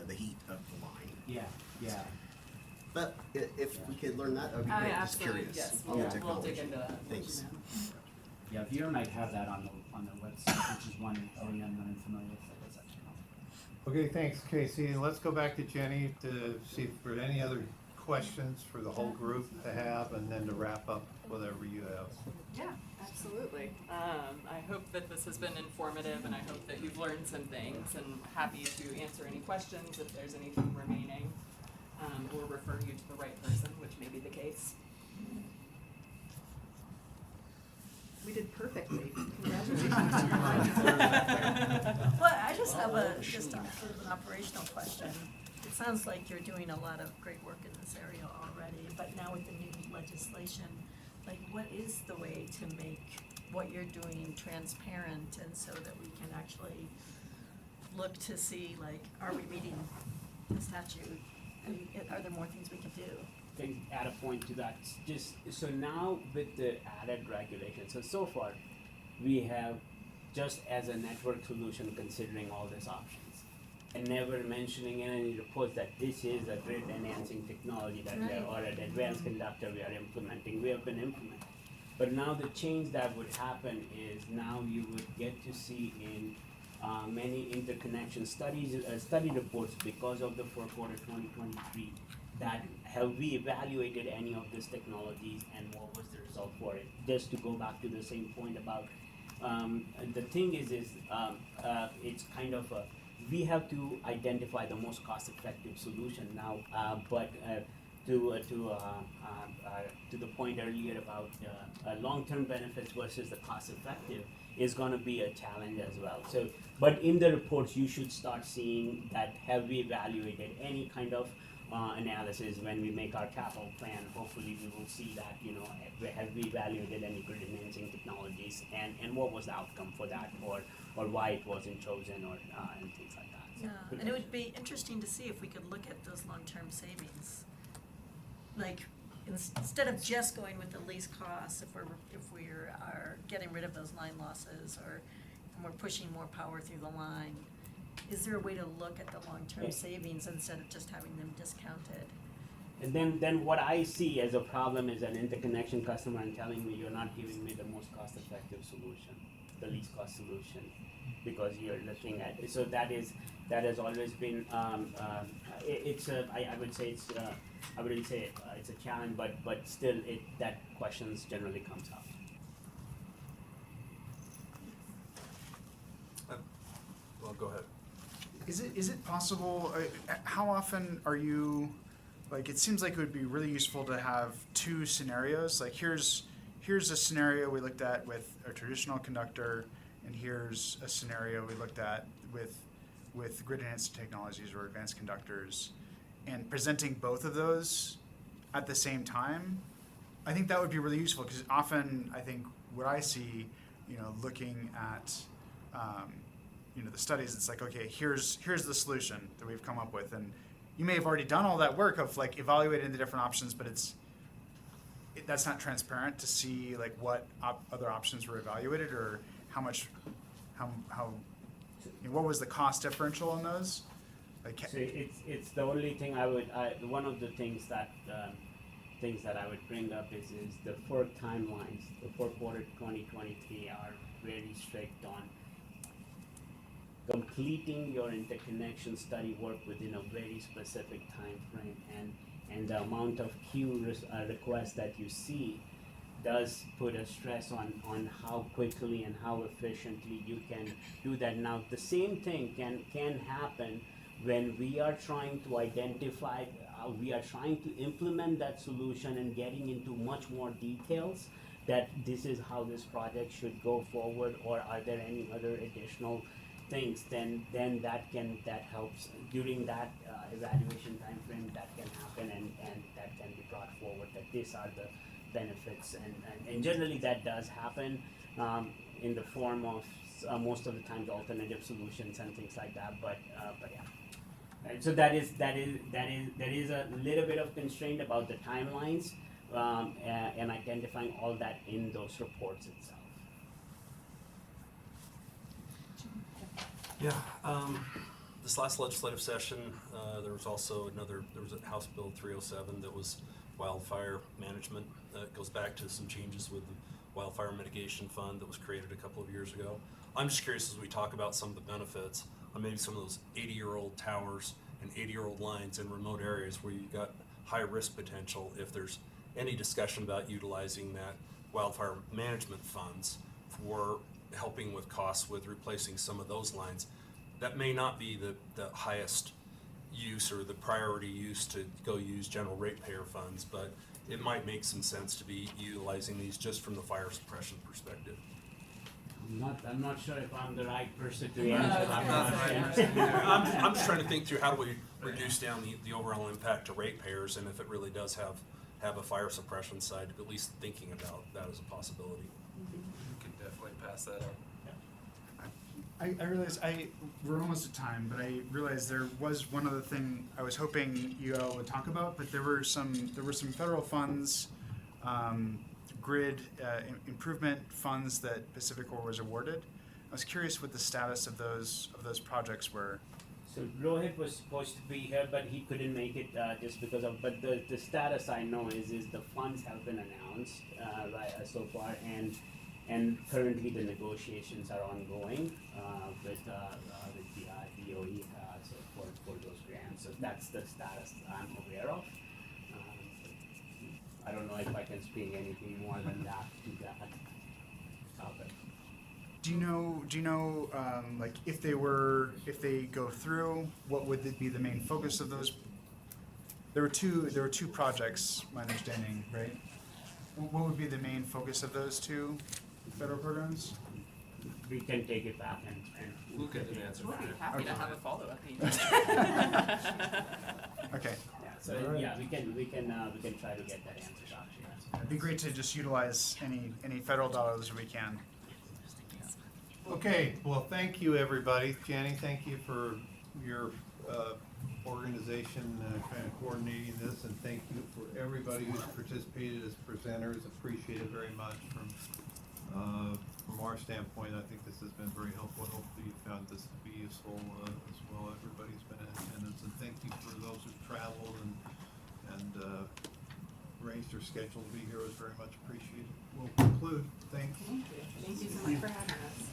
Speaker 7: the heat of the line.
Speaker 10: Yeah.
Speaker 7: But if we could learn that, would be great. Just curious.
Speaker 5: Yes,
Speaker 7: on the
Speaker 5: we'll
Speaker 7: technology.
Speaker 5: dig into that.
Speaker 7: Thanks.
Speaker 10: Yeah, Veer might have that on their website, which is one OEM that I'm familiar with that does that technology.
Speaker 1: Okay, thanks, Casey. And let's go back to Jenny to see if there are any other questions for the whole group to have, and then to wrap up whatever you have.
Speaker 5: Yeah, absolutely. I hope that this has been informative, and I hope that you've learned some things, and happy to answer any questions if there's anything remaining, or refer you to the right person, which may be the case. We did perfectly. Congratulations.
Speaker 18: Well, I just have just a sort of an operational question. It sounds like you're doing a lot of great work in this area already, but now with the new legislation, like what is the way to make what you're doing transparent and so that we can actually look to see, like, are we meeting the statute? And are there more things we can do?
Speaker 20: Can add a point to that. Just so now with the added regulations, so far we have just as a network solution considering all these options and never mentioning in any reports that this is a grid enhancing technology that we are, or an advanced conductor we are implementing. We have been implementing. But now the change that would happen is now you would get to see in many interconnection studies, study reports because of the fourth quarter 2023 that have we evaluated any of these technologies and what was the result for it? Just to go back to the same point about the thing is it's kind of a, we have to identify the most cost-effective solution now, but to the point earlier about long-term benefits versus the cost-effective is going to be a challenge as well. So, but in the reports, you should start seeing that have we evaluated any kind of analysis when we make our capital plan. Hopefully, we will see that have we evaluated any grid enhancing technologies and what was the outcome for that, or why it wasn't chosen, or and things like that. So,
Speaker 18: Yeah, and it would be interesting to see if we could look at those long-term savings. Like, instead of just going with the least cost, if we are getting rid of those line losses, and we're pushing more power through the line, is there a way to look at the long-term savings instead of just having them discounted?
Speaker 20: And then what I see as a problem is an interconnection customer and telling me you're not giving me the most cost-effective solution, the least cost solution, because you're looking at it. So that has always been it's a, I would say it's I wouldn't say it's a challenge, but still that questions generally comes up.
Speaker 19: Well, go ahead.
Speaker 3: Is it possible, how often are you, like, it seems like it would be really useful to have two scenarios, like here's a scenario we looked at with a traditional conductor, and here's a scenario we looked at with grid enhanced technologies or advanced conductors, and presenting both of those at the same time. I think that would be really useful, because often I think what I see, looking at the studies, it's like, okay, here's the solution that we've come up with, and you may have already done all that work of like evaluating the different options, but that's not transparent to see like what other options were evaluated, or how what was the cost differential on those. Like,
Speaker 20: so it's the only thing one of the things that I would bring up is the FERC timelines. The fourth quarter 2023 are very strict on completing your interconnection study work within a very specific time frame, and the amount of queue requests that you see does put a stress on how quickly and how efficiently you can do that. Now, the same thing can happen when we are trying to identify, we are trying to implement that solution and getting into much more details that this is how this project should go forward, or are there any other additional things, then that helps during that evaluation time frame. That can happen, and that can be brought forward, that these are the benefits, and generally that does happen in the form of most of the times alternative solutions and things like that, but yeah. Right, so there is a little bit of constraint about the timelines and identifying all that in those reports itself.
Speaker 19: Yeah, this last legislative session, there was also a House Bill 307 that was wildfire management. It goes back to some changes with the Wildfire Mitigation Fund that was created a couple of years ago. I'm just curious, as we talk about some of the benefits on maybe some of those 80-year-old towers and 80-year-old lines in remote areas where you've got high risk potential, if there's any discussion about utilizing that wildfire management funds for helping with costs with replacing some of those lines. That may not be the highest use or the priority use to go use general ratepayer funds, but it might make some sense to be utilizing these just from the fire suppression perspective.
Speaker 20: I'm not sure if I'm the right person to answer that question.
Speaker 19: I'm just trying to think through how do we reduce down the overall impact to ratepayers, and if it really does have a fire suppression side, at least thinking about that as a possibility.
Speaker 2: You can definitely pass that up.
Speaker 3: I realize we're almost at time, but I realized there was one other thing I was hoping you all would talk about, but there were some federal funds, grid improvement funds that Pacific Corps was awarded. I was curious what the status of those projects were.
Speaker 20: So Rohit was supposed to be here, but he couldn't make it just because of. But the status I know is the funds have been announced so far, and currently the negotiations are ongoing with the DOE so for those grants. So that's the status I'm aware of. I don't know if I can speak anything more than that to that topic.
Speaker 3: Do you know like if they go through, what would be the main focus of those? There were two projects, my understanding, right? What would be the main focus of those two federal programs?
Speaker 20: We can take it back and
Speaker 2: We'll get an answer.
Speaker 5: We'll be happy to have a follow-up meeting.
Speaker 3: Okay.
Speaker 20: Yeah, so yeah, we can try to get that answer out to you.
Speaker 3: It'd be great to just utilize any federal dollars we can.
Speaker 1: Okay, well, thank you, everybody. Jenny, thank you for your organization, kind of coordinating this, and thank you for everybody who's participated as presenters. Appreciate it very much. From our standpoint, I think this has been very helpful. Hopefully you found this to be useful as well. Everybody's been in attendance, and thank you for those who traveled and arranged their schedule to be here. It was very much appreciated. We'll conclude. Thanks.
Speaker 5: Thank you so much for having us.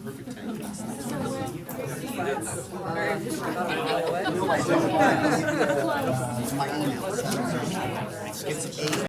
Speaker 16: Perfect.